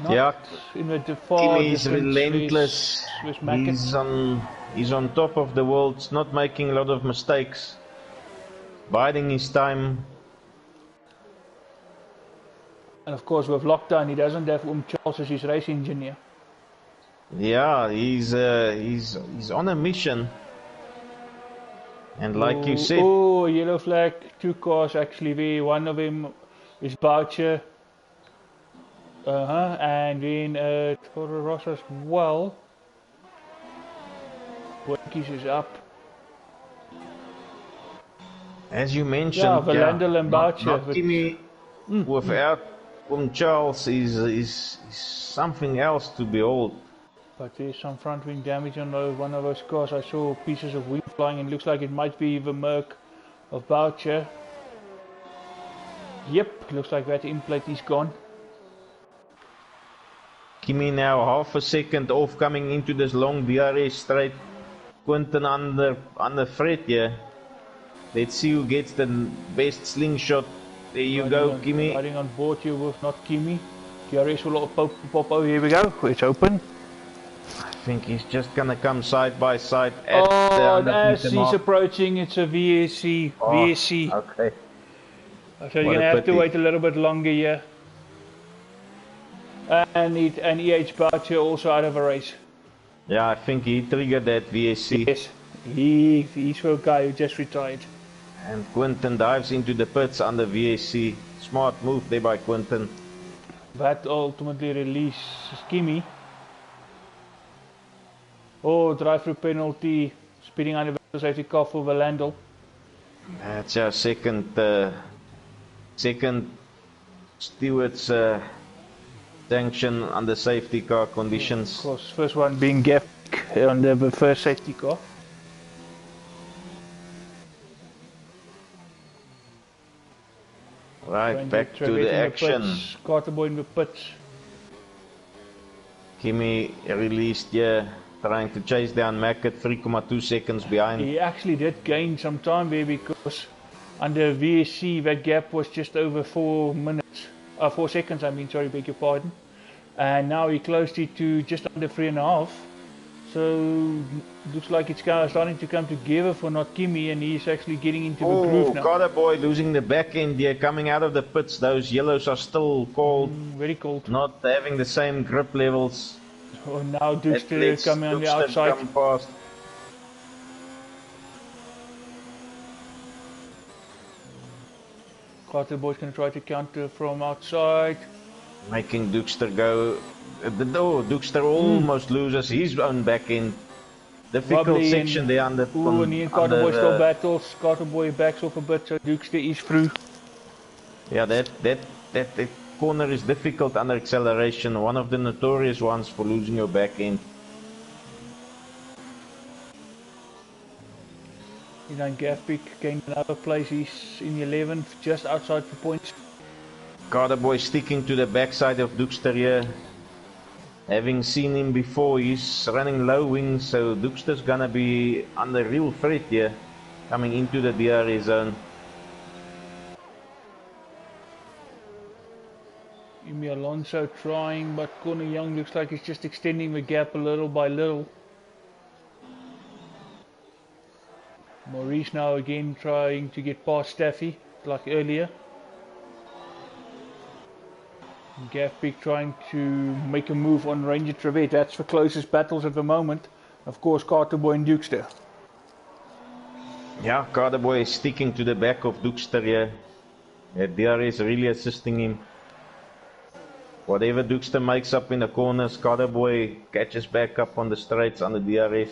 Not in the He's relentless. He's on top of the world, not making a lot of mistakes, biding his time. And of course, with lockdown, he doesn't have Charles as his race engineer. Yeah, he's on a mission. And like you said, yellow flag, 2 cars actually there. One of them is Boucher. And then Toro Rosso as well. Winkies is up. As you mentioned, yeah, Valandel and Boucher. Without Charles is something else to behold. But there's some front wing damage on one of those cars. I saw pieces of wing flying and it looks like it might be the Merc of Boucher. Yep, looks like that in plate is gone. Kimi now half a second off coming into this long DRS straight. Quinton under threat here. Let's see who gets the best slingshot. There you go, Kimi. Riding on board here with not Kimi. DRS will pop. Oh, here we go. It's open. I think he's just gonna come side by side at the as he's approaching, it's a VSC. VSC. Okay. So you're gonna have to wait a little bit longer here. And EH Boucher also out of a race. Yeah, I think he triggered that VSC. Yes, he's a guy who just retired. And Quinton dives into the pits under VSC. Smart move there by Quinton. That ultimately releases Kimi. Oh, drive-through penalty. Speeding under the safety car for Valandel. That's our second steward's sanction under safety car conditions. Of course, first one being Gaff on the first safety car. Right, back to the action. Carter Boy in the pits. Kimi released here, trying to chase down Mack at 3.2 seconds behind. He actually did gain some time there because under VSC that gap was just over 4 minutes. 4 seconds, I mean, sorry, beg your pardon. And now he closed it to just under 3.5. So looks like it's starting to come together for not Kimi, and he's actually getting into the groove now. Carter Boy losing the back end here, coming out of the pits. Those yellows are still cold. Very cold. Not having the same grip levels. Oh, now Dukester coming on the outside. Come past. Carter Boy's going to try to counter from outside. Making Dukester go. Dukester almost loses his own back end. Difficult Wobbly section there on the. And here Carter Boy still battles. Carter Boy backs off a bit, so Dukester is through. Yeah, that corner is difficult under acceleration. One of the notorious ones for losing your back end. Gafpick gained another place. He's in the 11th, just outside for points. Carter Boy sticking to the backside of Dukester here. Having seen him before, he's running low wings, so Dukester's gonna be under real threat here, coming into the DRS zone. Emi Alonso trying, but Connor Young looks like he's just extending the gap a little by little. Maurice now again trying to get past Staffy, like earlier. Gaffbeek trying to make a move on Ranger Trevette. That's the closest battles at the moment. Of course, Carterboy and Dukester. Yeah, Carterboy is sticking to the back of Dukester here. DRS really assisting him. Whatever Dukester makes up in the corners, Carterboy catches back up on the straights on the DRS.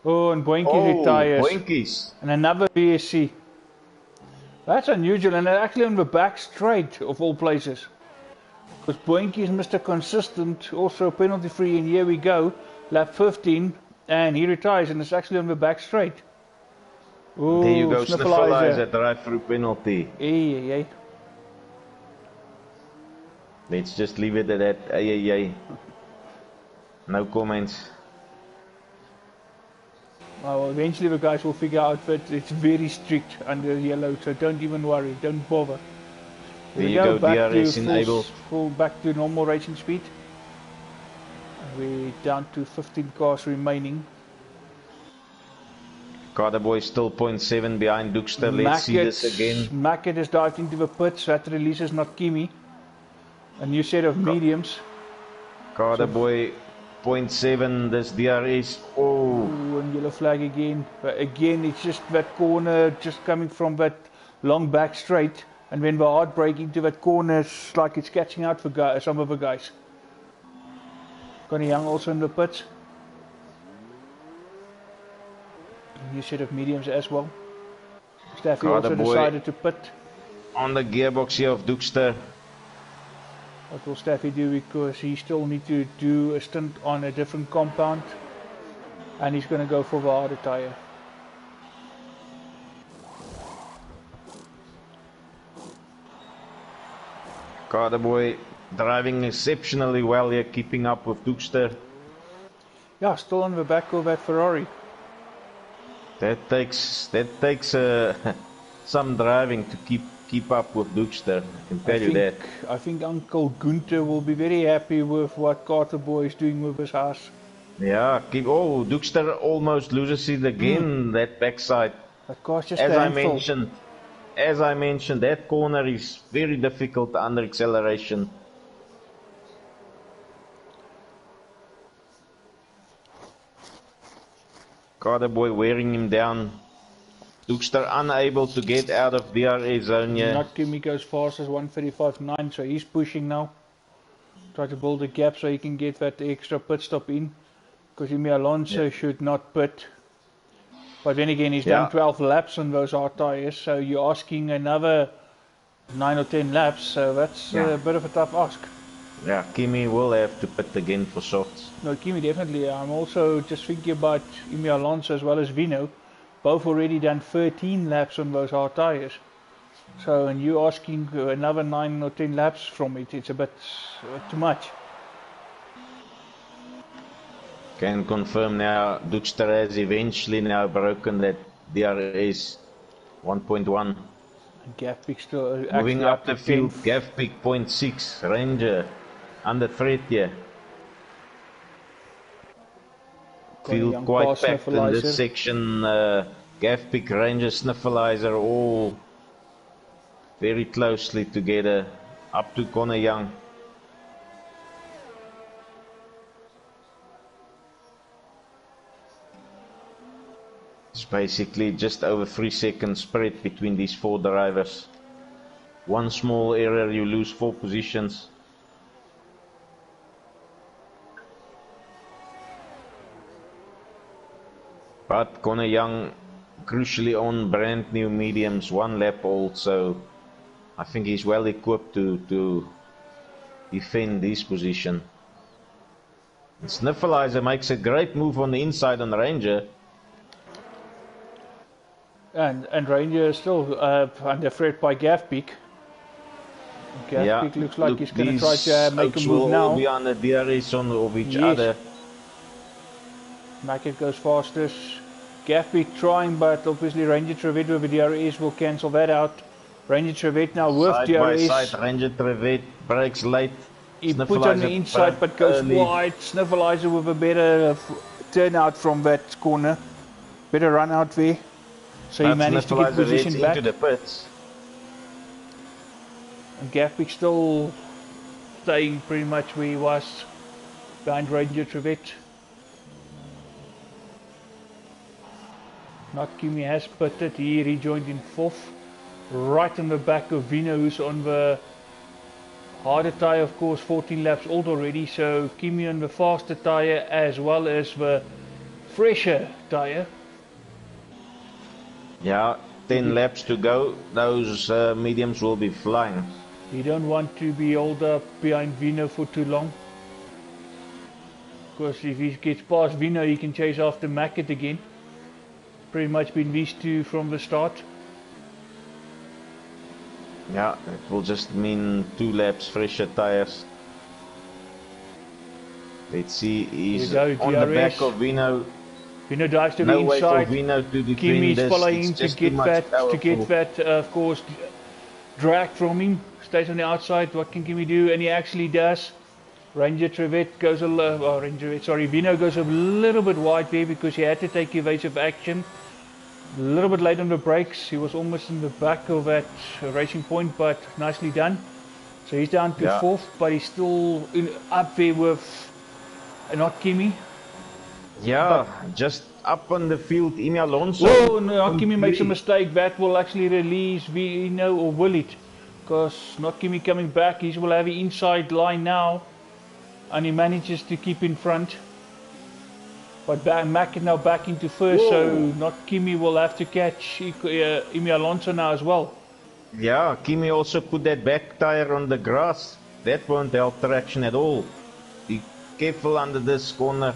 Oh, and Boinkies retires. Boinkies. And another BSC. That's unusual, and actually on the back straight of all places. Because Boinkies is Mr. Consistent, also penalty free, and here we go. Lap 15, and he retires, and it's actually on the back straight. Ooh, there you go, Sniffleiser, drive through penalty. Hey. Let's just leave it at that. Ay. No comments. Well, eventually the guys will figure out that it's very strict under yellow, so don't even worry, don't bother. There you go, DRS enabled. Full back to normal racing speed. We're down to 15 cars remaining. Carterboy still 0.7 behind Dukester. Let's see this again. Mackett has dived into the pits. That releases not Kimi. A new set of mediums. Carterboy 0.7. This DRS. Oh, and yellow flag again. But again, it's just that corner just coming from that long back straight. And when we're hard braking to that corner, it's like it's catching out for some of the guys. Connie Young also in the pits. A new set of mediums as well. Staffy also decided to pit. On the gearbox here of Dukester. What will Staffy do, because he still needs to do a stint on a different compound. And he's going to go for the harder tyre. Carterboy driving exceptionally well here, keeping up with Dukester. Yeah, still on the back of that Ferrari. That takes some driving to keep up with Dukester. I can tell you that. I think Uncle Gunther will be very happy with what Carterboy is doing with his house. Yeah, Dukester almost loses it again. That backside. That car's just As I mentioned, that corner is very difficult under acceleration. Carterboy wearing him down. Dukester unable to get out of DRS zone here. Not Kimi goes fast as 135.9, so he's pushing now. Try to build a gap so he can get that extra pit stop in. Because Imi Alonso should not pit. But then again, he's done 12 laps on those hard tyres, so you're asking another 9 or 10 laps, so that's a bit of a tough ask. Yeah, Kimi will have to pit again for softs. No, Kimi definitely. I'm also just thinking about Imi Alonso as well as Vino. Both already done 13 laps on those hard tyres. So, and you're asking another 9 or 10 laps from it, it's a bit too much. Can confirm now, Dukester has eventually now broken that DRS 1.1. Gaffbeek still moving up the field. Gaffbeek 0.6. Ranger under threat here. Field quite packed in this section. Gaffbeek, Ranger, Sniffleiser all very closely together up to Conor Young. It's basically just over 3 seconds spread between these 4 drivers. One small error, you lose 4 positions. But Conor Young crucially on brand new mediums, 1 lap old, so I think he's well equipped to defend this position. Sniffleiser makes a great move on the inside on Ranger. And Ranger is still under threat by Gaffbeek. Gaffbeek looks like he's going to try to make a move now. Will be on the DRS of each other. Mackett goes fastest. Gaffbeek trying, but obviously Ranger Trevette with the DRS will cancel that out. Ranger Trevette now with side DRS. By side, Ranger Trevette breaks late. He puts on the inside but goes wide. Sniffleiser with a better turnout from that corner. better run out there. So he managed to get position back. Into the pits. And Gapik still staying pretty much where he was behind Ranger Trevette. Not Kimi has pitted, he rejoined in 4th. Right in the back of Vino, who's on the harder tyre, of course, 14 laps old already. So Kimi on the faster tyre as well as the fresher tyre. Yeah, 10 laps to go. Those mediums will be flying. You don't want to be held up behind Vino for too long. Because if he gets past Vino, he can chase after Mackett again. Pretty much been these two from the start. Yeah, it will just mean 2 laps fresher tires. Let's see, he's on the back of Vino. Vino dives to the inside. No way for Vino to defend Kimi's this. following to get that, of course, drag from him. Stays on the outside. What can Kimi do? And he actually does. Ranger Trevette goes Vino goes a little bit wide there because he had to take evasive action. A little bit late on the brakes. He was almost in the back of that racing point, but nicely done. So he's down to 4th, but he's still up there with not Kimi. Yeah, but just up on the field, Emi Alonso. Oh, no, Kimi makes a mistake. That will actually release Vino, or will it? Because not Kimi coming back. He will have the inside line now. And he manages to keep in front. But Mack is now back into 1st, so not Kimi will have to catch Emi Alonso now as well. Yeah, Kimi also put that back tire on the grass. That won't help traction at all. Be careful under this corner.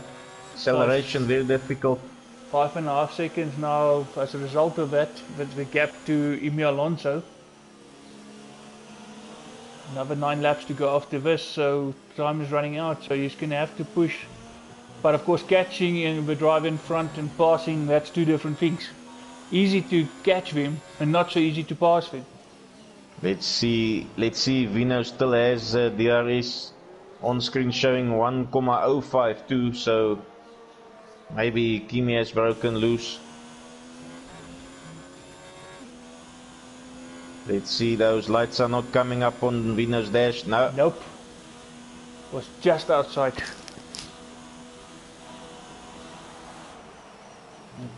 Acceleration very difficult. 5.5 seconds now as a result of that. That's the gap to Emi Alonso. Another 9 laps to go after this, so time is running out. So he's going to have to push. But of course, catching in the drive in front and passing, that's 2 different things. Easy to catch them and not so easy to pass them. Let's see. Vino still has DRS on screen showing 1,052. So maybe Kimi has broken loose. Let's see, those lights are not coming up on Vino's dash. No. Nope. Was just outside.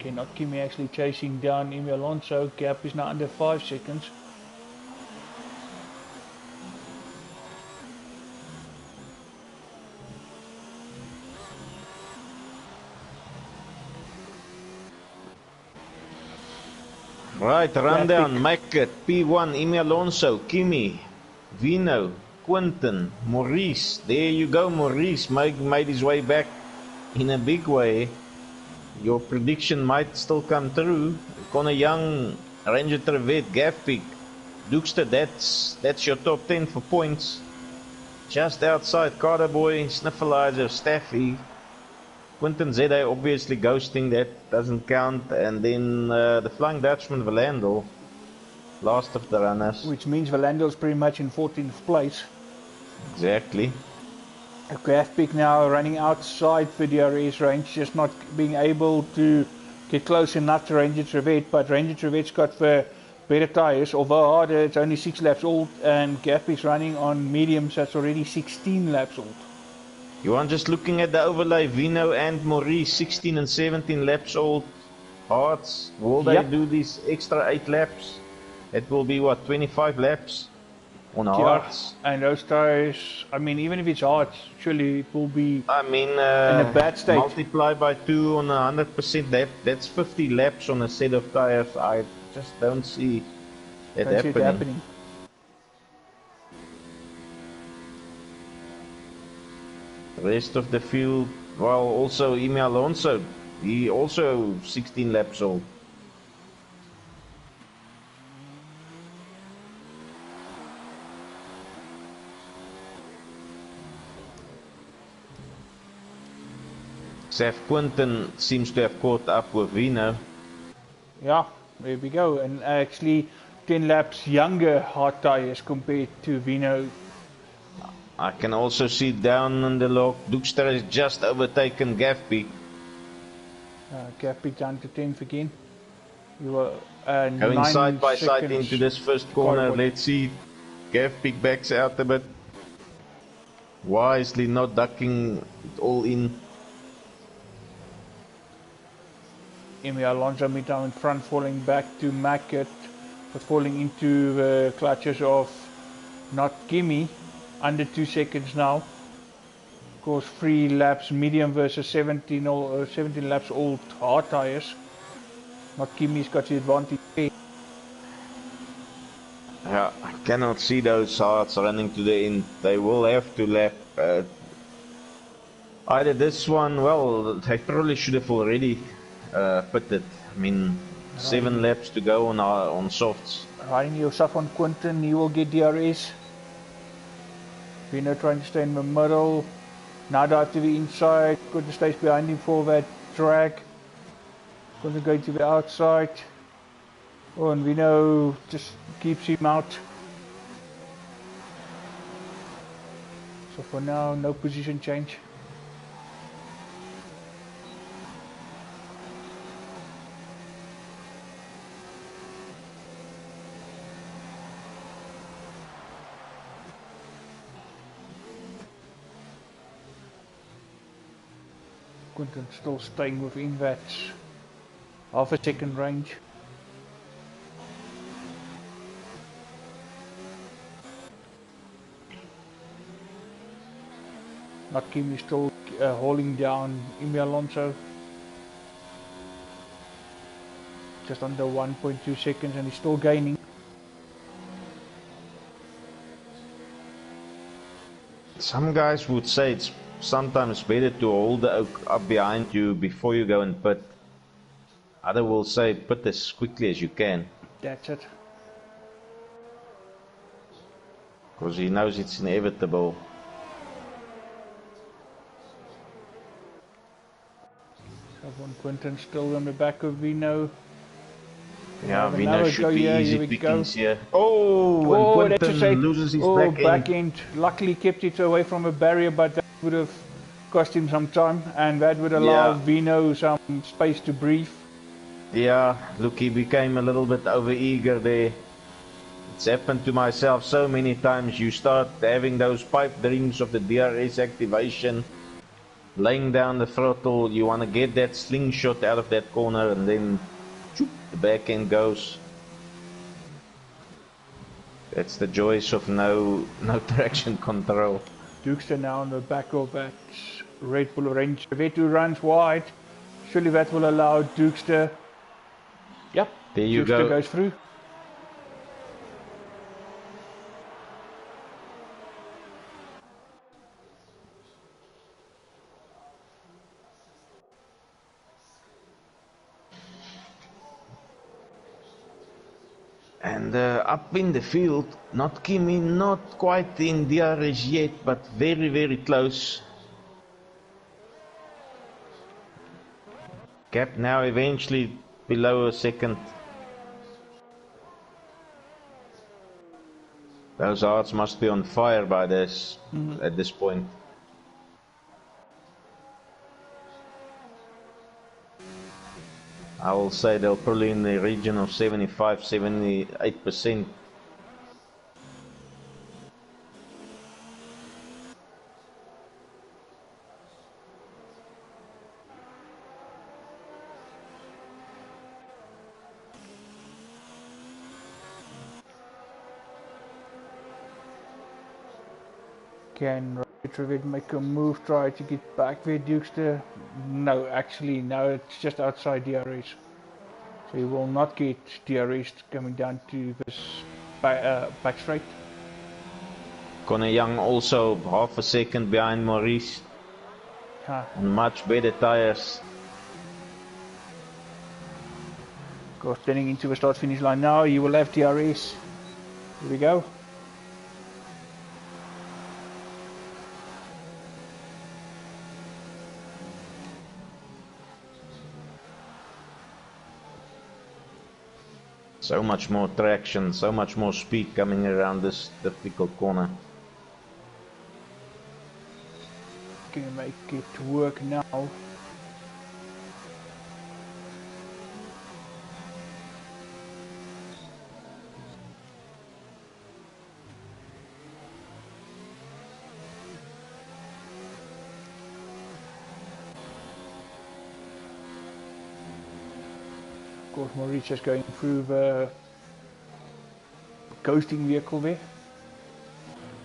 Okay, not Kimi actually chasing down Emi Alonso. Gap is now under 5 seconds. Right, rundown, Mackett, P1, Emi Alonso, Kimi, Vino, Quinton, Maurice. There you go, Maurice made his way back in a big way. Your prediction might still come true. Connor Young, Ranger Trevette, Gapik, Dukester, that's your top 10 for points. Just outside, Carter Boy, Sniffleizer, Staffy, Quinton ZA obviously ghosting, that doesn't count. And then the Flying Dutchman, Valandel, last of the runners. Which means Valandel's pretty much in 14th place. Exactly. Gapik now running outside the DRS range, just not being able to get close enough to Ranger Trevette, but Ranger Trevette's got the better tyres, although harder. It's only 6 laps old, and Gapik's running on mediums that's already 16 laps old. You are just looking at the overlay, Vino and Maurice, 16 and 17 laps old. Hards, will they do these extra 8 laps? It will be what, 25 laps on hards? And those tyres, I mean, even if it's hard, surely it will be in a bad state. Multiply by 2 on 100%, that's 50 laps on a set of tyres. I just don't see it happening. The rest of the field, well, also Emi Alonso, he also 16 laps old. Seth Quinton seems to have caught up with Vino. Yeah, there we go. And actually 10 laps younger hard tyres compared to Vino. I can also see down on the log, Dukester has just overtaken Gapik. Gap it down to 10th again. You were Going 9 side by side seconds into this first corner. forward. Let's see. Gav big backs out a bit. Wisely not ducking it all in. Emi Alonso Midtown in front, falling back to Mackett, but falling into the clutches of not Gimme. Under 2 seconds now. Of course, 3 laps medium versus 17 or 17 laps old hard tires. Not Gimmy's got the advantage there. Yeah, I cannot see those hards running to the end. They will have to lap. Either this one, well, they probably should have already pitted. I mean, 7 laps to go on softs. Riding yourself on Quinton, he will get DRS. Vino trying to stay in the middle. Now dive to the inside. Quinton stays behind him for that drag. Quinton going to the outside. Oh, and Vino just keeps him out. So for now, no position change. Quinton still staying within that half a second range. Not Kimi still holding down Emi Alonso. Just under 1.2 seconds and he's still gaining. Some guys would say it's sometimes better to hold the oak up behind you before you go and pit. Other will say pit as quickly as you can. That's it. Because he knows it's inevitable. One Quinton still on the back of Vino. Yeah, Vino should be easy pickings here. Oh, and Quinton loses his back end. Luckily kept it away from a barrier, but that would have cost him some time, and that would allow Vino some space to breathe. Yeah, look, he became a little bit overeager there. It's happened to myself so many times. You start having those pipe dreams of the DRS activation, laying down the throttle, you want to get that slingshot out of that corner, and then choop, the back end goes. That's the joys of no traction control. Dukester now on the back of that Red Bull Orange. Vetu runs wide. Surely that will allow Dukester. Yep, there you Dukester go. Goes through. And up in the field, not Kimi, not quite in DRS yet, but very, very close. Gap now eventually below a second. Those hearts must be on fire by this at this point. I will say they're probably in the region of 75-78%. Can Retrovid make a move, try to get back there, Dukester? No, actually, no, it's just outside DRS. So he will not get DRS coming down to this back straight. Connor Young also half a second behind Maurice. On much better tires. Of course, turning into the start finish line now, you will have DRS. Here we go. So much more traction, so much more speed coming around this difficult corner. Can you make it work now? course, Maurice is going through the coasting vehicle there.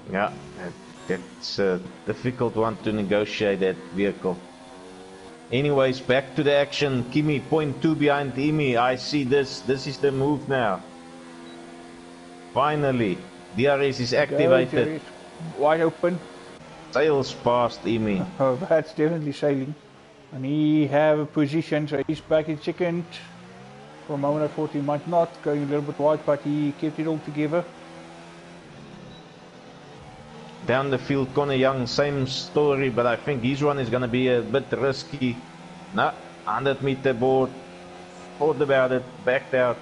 Yeah, that's a difficult one to negotiate, that vehicle. Anyways, back to the action. Kimi, 0.2 behind Imi. I see this. This is the move now. Finally, DRS is activated. DRS wide open. Sails past Imi. Oh, that's definitely sailing. And he have a position, so he's back in second. For a moment I thought he might not, going a little bit wide, but he kept it all together. Down the field, Connor Young, same story, but I think his one is going to be a bit risky. No, 100 meter board. Thought about it, backed out.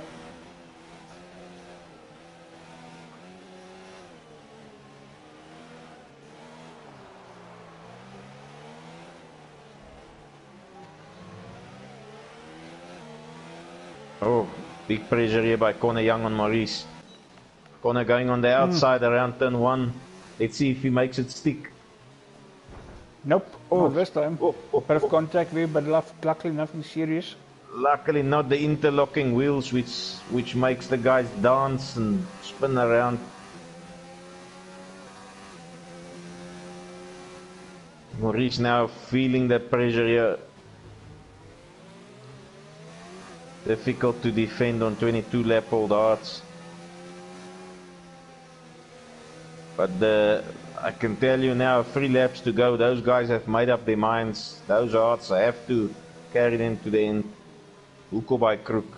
Oh, big pressure here by Connor Young on Maurice. Connor going on the outside around turn 1. Let's see if he makes it stick. Nope, not this time. Bit of contact there, but luckily nothing serious. Luckily not the interlocking wheels which makes the guys dance and spin around. Maurice now feeling the pressure here. Difficult to defend on 22 lap old hearts. But I can tell you now, 3 laps to go. Those guys have made up their minds. Those hearts, I have to carry them to the end. Hook or by crook.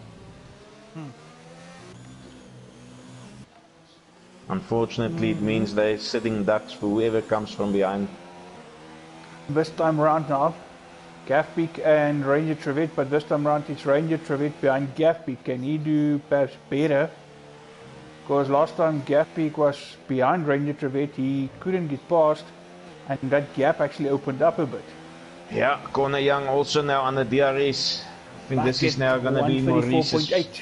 Unfortunately, it means they're sitting ducks for whoever comes from behind. This time around now, Gaffbeak and Ranger Trevette, but this time around it's Ranger Trevette behind Gaffbeak. Can he do perhaps better? Because last time Gaffbeak was behind Ranger Trevette, he couldn't get past, and that gap actually opened up a bit. Yeah, Connor Young also now on the DRS. I think this is now going to be Maurice's. 134.8.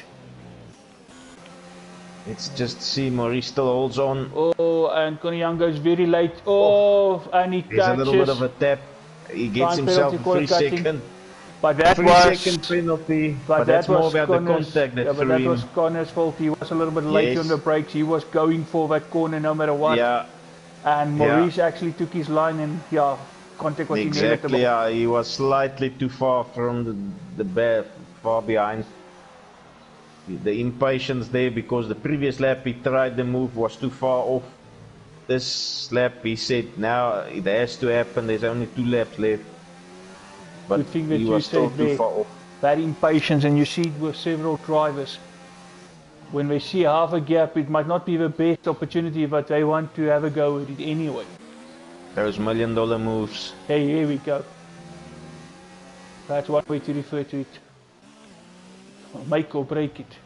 Let's just see, Maurice still holds on. Oh, and Connor Young goes very late. Oh, and he There's catches. a little bit of a tap. He gets himself a 3 second. But that 3 was second penalty. But that's that was more about Connor's, the contact that yeah, but threw that was him. Connor's fault. He was a little bit late on the brakes. He was going for that corner no matter what. Yeah. And Maurice actually took his line and contact was inevitable. Exactly, yeah. He was slightly too far from the back, far behind. The impatience there, because the previous lap he tried the move was too far off. This lap he said now it has to happen. There's only 2 laps left. But Good thing that he you was still said too there, far off. that impatience, and you see it with several drivers. When they see half a gap, it might not be the best opportunity, but they want to have a go at it anyway. Those $1 million moves. Hey, here we go. That's one way to refer to it. Make or break it.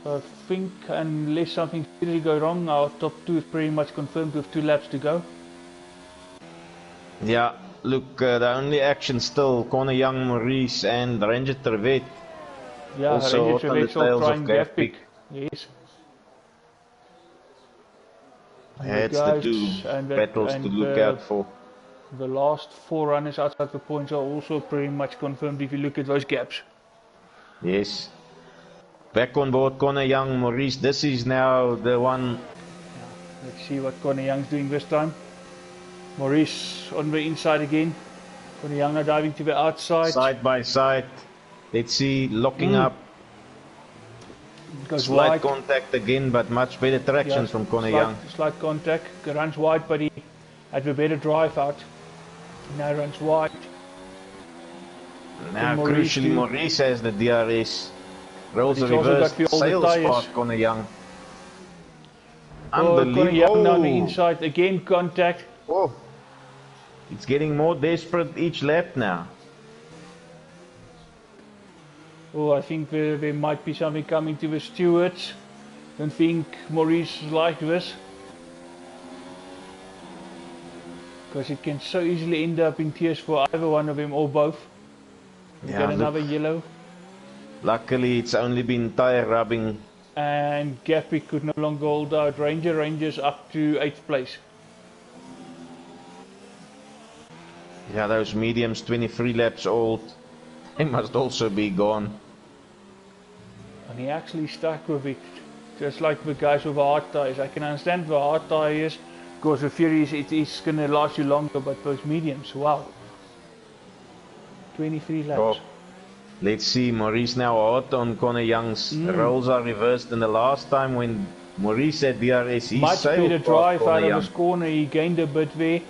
So I think unless something really go wrong, our top 2 is pretty much confirmed with 2 laps to go. Yeah, look, the only action still Connor Young, Maurice and Ranger Trevette. Yeah, also Ranger on the Trevette will tails try of and Gaffbeak. Yes. It's the 2 battles to look out for. The last 4 runners outside the points are also pretty much confirmed if you look at those gaps. Yes. Back on board Connor Young, Maurice. This is now the one. Let's see what Connor Young's doing this time. Maurice on the inside again. Connor Young now diving to the outside. Side by side. Let's see, locking up. Goes Slight wide. contact again, but much better traction from Connor Young. Slight contact. Runs wide, but he had the better drive out. Now runs wide. Now, crucially, Maurice has the DRS. Rolls the reverse, sails past Connor Young. Unbelievable. Connor Young down the inside, again contact. Oh, it's getting more desperate each lap now. Oh, I think there might be something coming to the stewards. Don't think Maurice is like this. Because it can so easily end up in tears for either one of them or both. Yeah, get another yellow. Luckily, it's only been tire rubbing. And Gaffbeak could no longer hold out. Rangers up to 8th place. Yeah, those mediums, 23 laps old. They must also be gone. And he actually stuck with it. Just like the guys with the hard tires. I can understand the hard tires, because the Furies, it is going to last you longer, but those mediums, wow. 23 laps. Oh, let's see, Maurice now hot on Connor Young's. Roles are reversed, and the last time when Maurice had DRS, he much sailed better past drive Connor out of Young. this corner, he gained a bit there.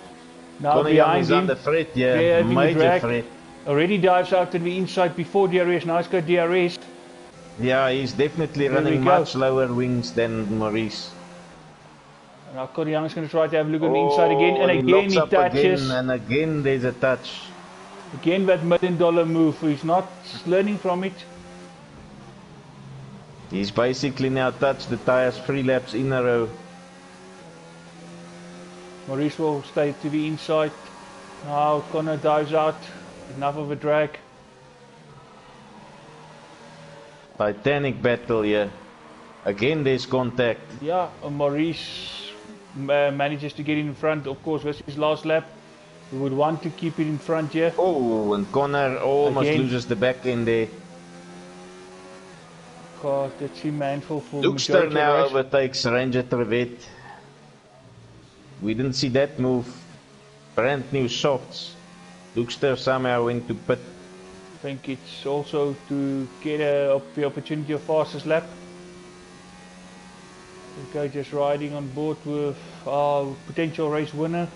Now Connor Young behind is him, under threat, yeah, major drag. threat. Already dives out to the inside before DRS, now he's got DRS. Yeah, he's definitely There running much lower wings than Maurice. And now Connor Young is going to try to have a look on the inside again, and again he touches. Again, and again there's a touch. Again that $1 million move, he's not learning from it. He's basically now touched the tires 3 laps in a row. Maurice will stay to the inside. Now Connor dives out, enough of a drag. Titanic battle here. Again there's contact. Yeah, Maurice manages to get in front, of course, with his last lap. We would want to keep it in front here. Oh, and Connor almost loses the back end there. God, that's him manful for Dookster now overtakes Ranger Trevette. We didn't see that move. Brand new softs. Dookster somehow went to pit. I think it's also to get the opportunity of fastest lap. Okay, just riding on board with our potential race winner.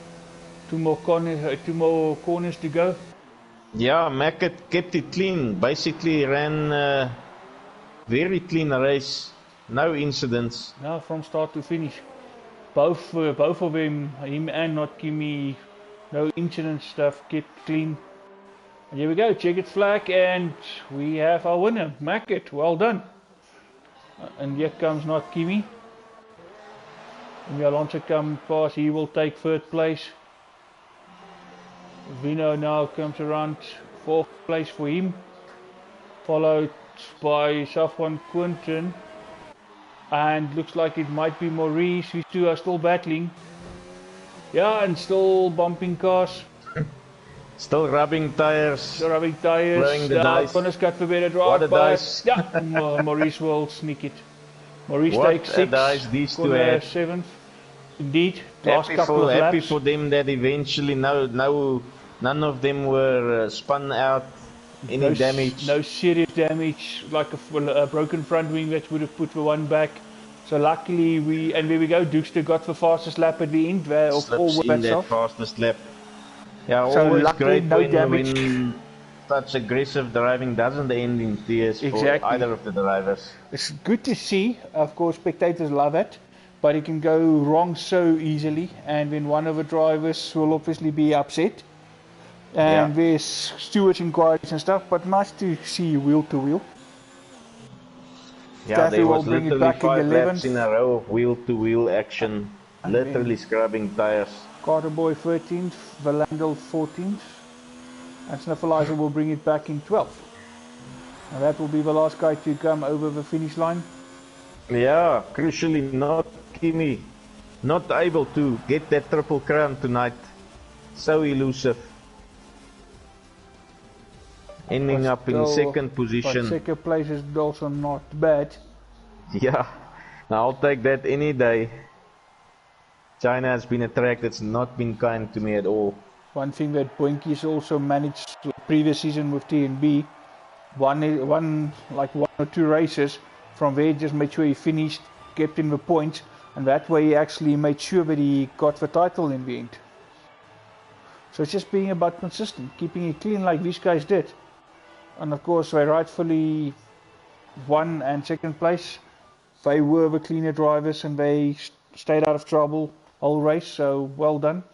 Two more corners to go. Yeah, Mackett kept it clean. Basically ran very clean race. No incidents. Now from start to finish. Both of them, him and not Kimi, no incident stuff, kept clean. And here we go, checkered flag, and we have our winner, Mackett. Well done. And here comes not Kimi. When Alonso comes past, he will take third place. Vino now comes around fourth place for him, followed by Safwan Quinton, and looks like it might be Maurice. These two are still battling. Yeah, and still bumping cars. Still rubbing tires. Blowing the dice. Connor's got the better drive. What a dice. Yeah, Maurice will sneak it. Maurice what takes 6. Dice these two had. 7th. Indeed, last couple of laps. Happy for them that eventually none of them were spun out. Any damage. No serious damage, like a broken front wing that would have put the one back. So luckily and there we go, Dookster got the fastest lap at the end. Slips in that fastest lap. Yeah, so always luckily, great no damage. when such aggressive driving doesn't end in tears for either of the drivers. It's good to see. Of course, spectators love it, but it can go wrong so easily, and then one of the drivers will obviously be upset. And there's stewards inquiries and stuff, but nice to see wheel to wheel. Yeah, Staffy there was will bring it literally back 5 in laps in a row of wheel to wheel action, and literally scrubbing tires. Carterboy 13th, Valandel 14th, and Sniffleiser will bring it back in 12th. And that will be the last guy to come over the finish line. Yeah, crucially not Kimi, not able to get that triple crown tonight. So elusive. Ending up in second position. But second place is also not bad. Yeah, I'll take that any day. China has been a track that's not been kind to me at all. One thing that Boinkies also managed previous season with TNB, one or two races, from there just made sure he finished, kept in the points, and that way he actually made sure that he got the title in the end. So it's just being about consistent, keeping it clean like these guys did. And of course they rightfully won and second place. They were the cleaner drivers and they stayed out of trouble whole race, so well done.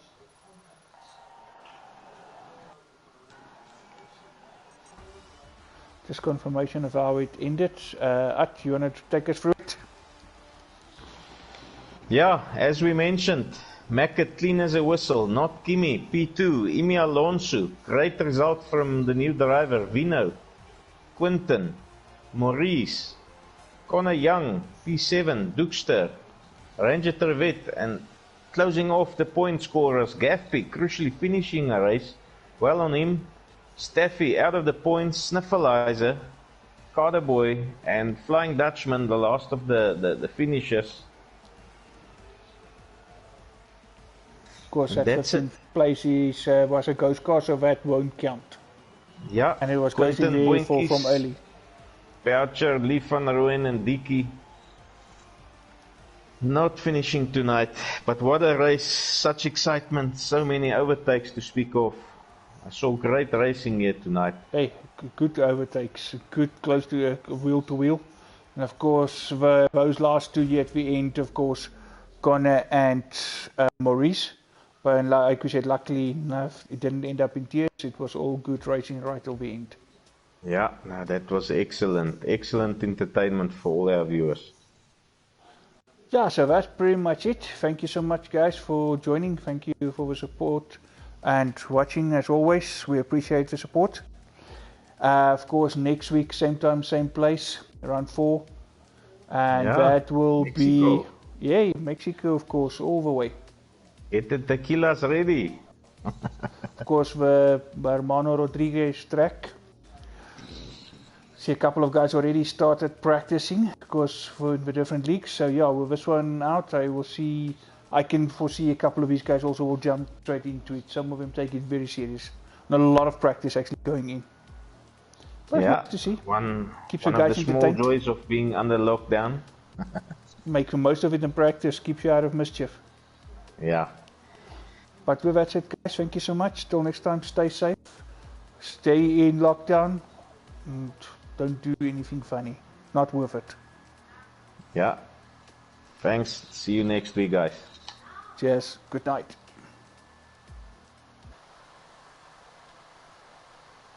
Just confirmation of how it ended. Attie, you want to take us through it? Yeah, as we mentioned, Mackett clean as a whistle, not Kimi, P2, Imi Alonso, great result from the new driver, Vino, Quinton, Maurice, Connor Young, P7, Dookster, Ranger Trevette, and closing off the point scorers, Gaffey, crucially finishing a race, well on him, Staffy out of the points, Sniffleiser, Boy and Flying Dutchman, the last of the finishers. Of course, that That's it. 15th place was a ghost car, so that won't count. Yeah, And it was Quentin Claasen there Boinkies, from early. Boucher, Lee van Rooyen and Dicky. Not finishing tonight, but what a race, such excitement, so many overtakes to speak of. I saw great racing here tonight. Hey, good overtakes, good close to wheel to wheel. And of course, those last two here at the end, of course, Connor and Maurice. But like we said, luckily enough, it didn't end up in tears. It was all good racing right till the end. Yeah, no, that was excellent. Excellent entertainment for all our viewers. Yeah, so that's pretty much it. Thank you so much, guys, for joining. Thank you for the support and watching as always. We appreciate the support. Of course, next week, same time, same place, around 4. And that will Mexico. be, Mexico, of course, all the way. Get the tequilas ready. Of course, the Hermano Rodriguez track. See a couple of guys already started practicing, of course, for the different leagues. So yeah, with this one out, I can foresee a couple of these guys also will jump straight into it. Some of them take it very serious. Not a lot of practice actually going in. But Yeah, nice to see. Keeps one the of guys the small entertained. joys of being under lockdown. Make the most of it in practice, keeps you out of mischief. Yeah. But with that said, guys, thank you so much. Till next time, stay safe, stay in lockdown, and don't do anything funny. Not worth it. Yeah. Thanks. See you next week, guys. Cheers. Good night.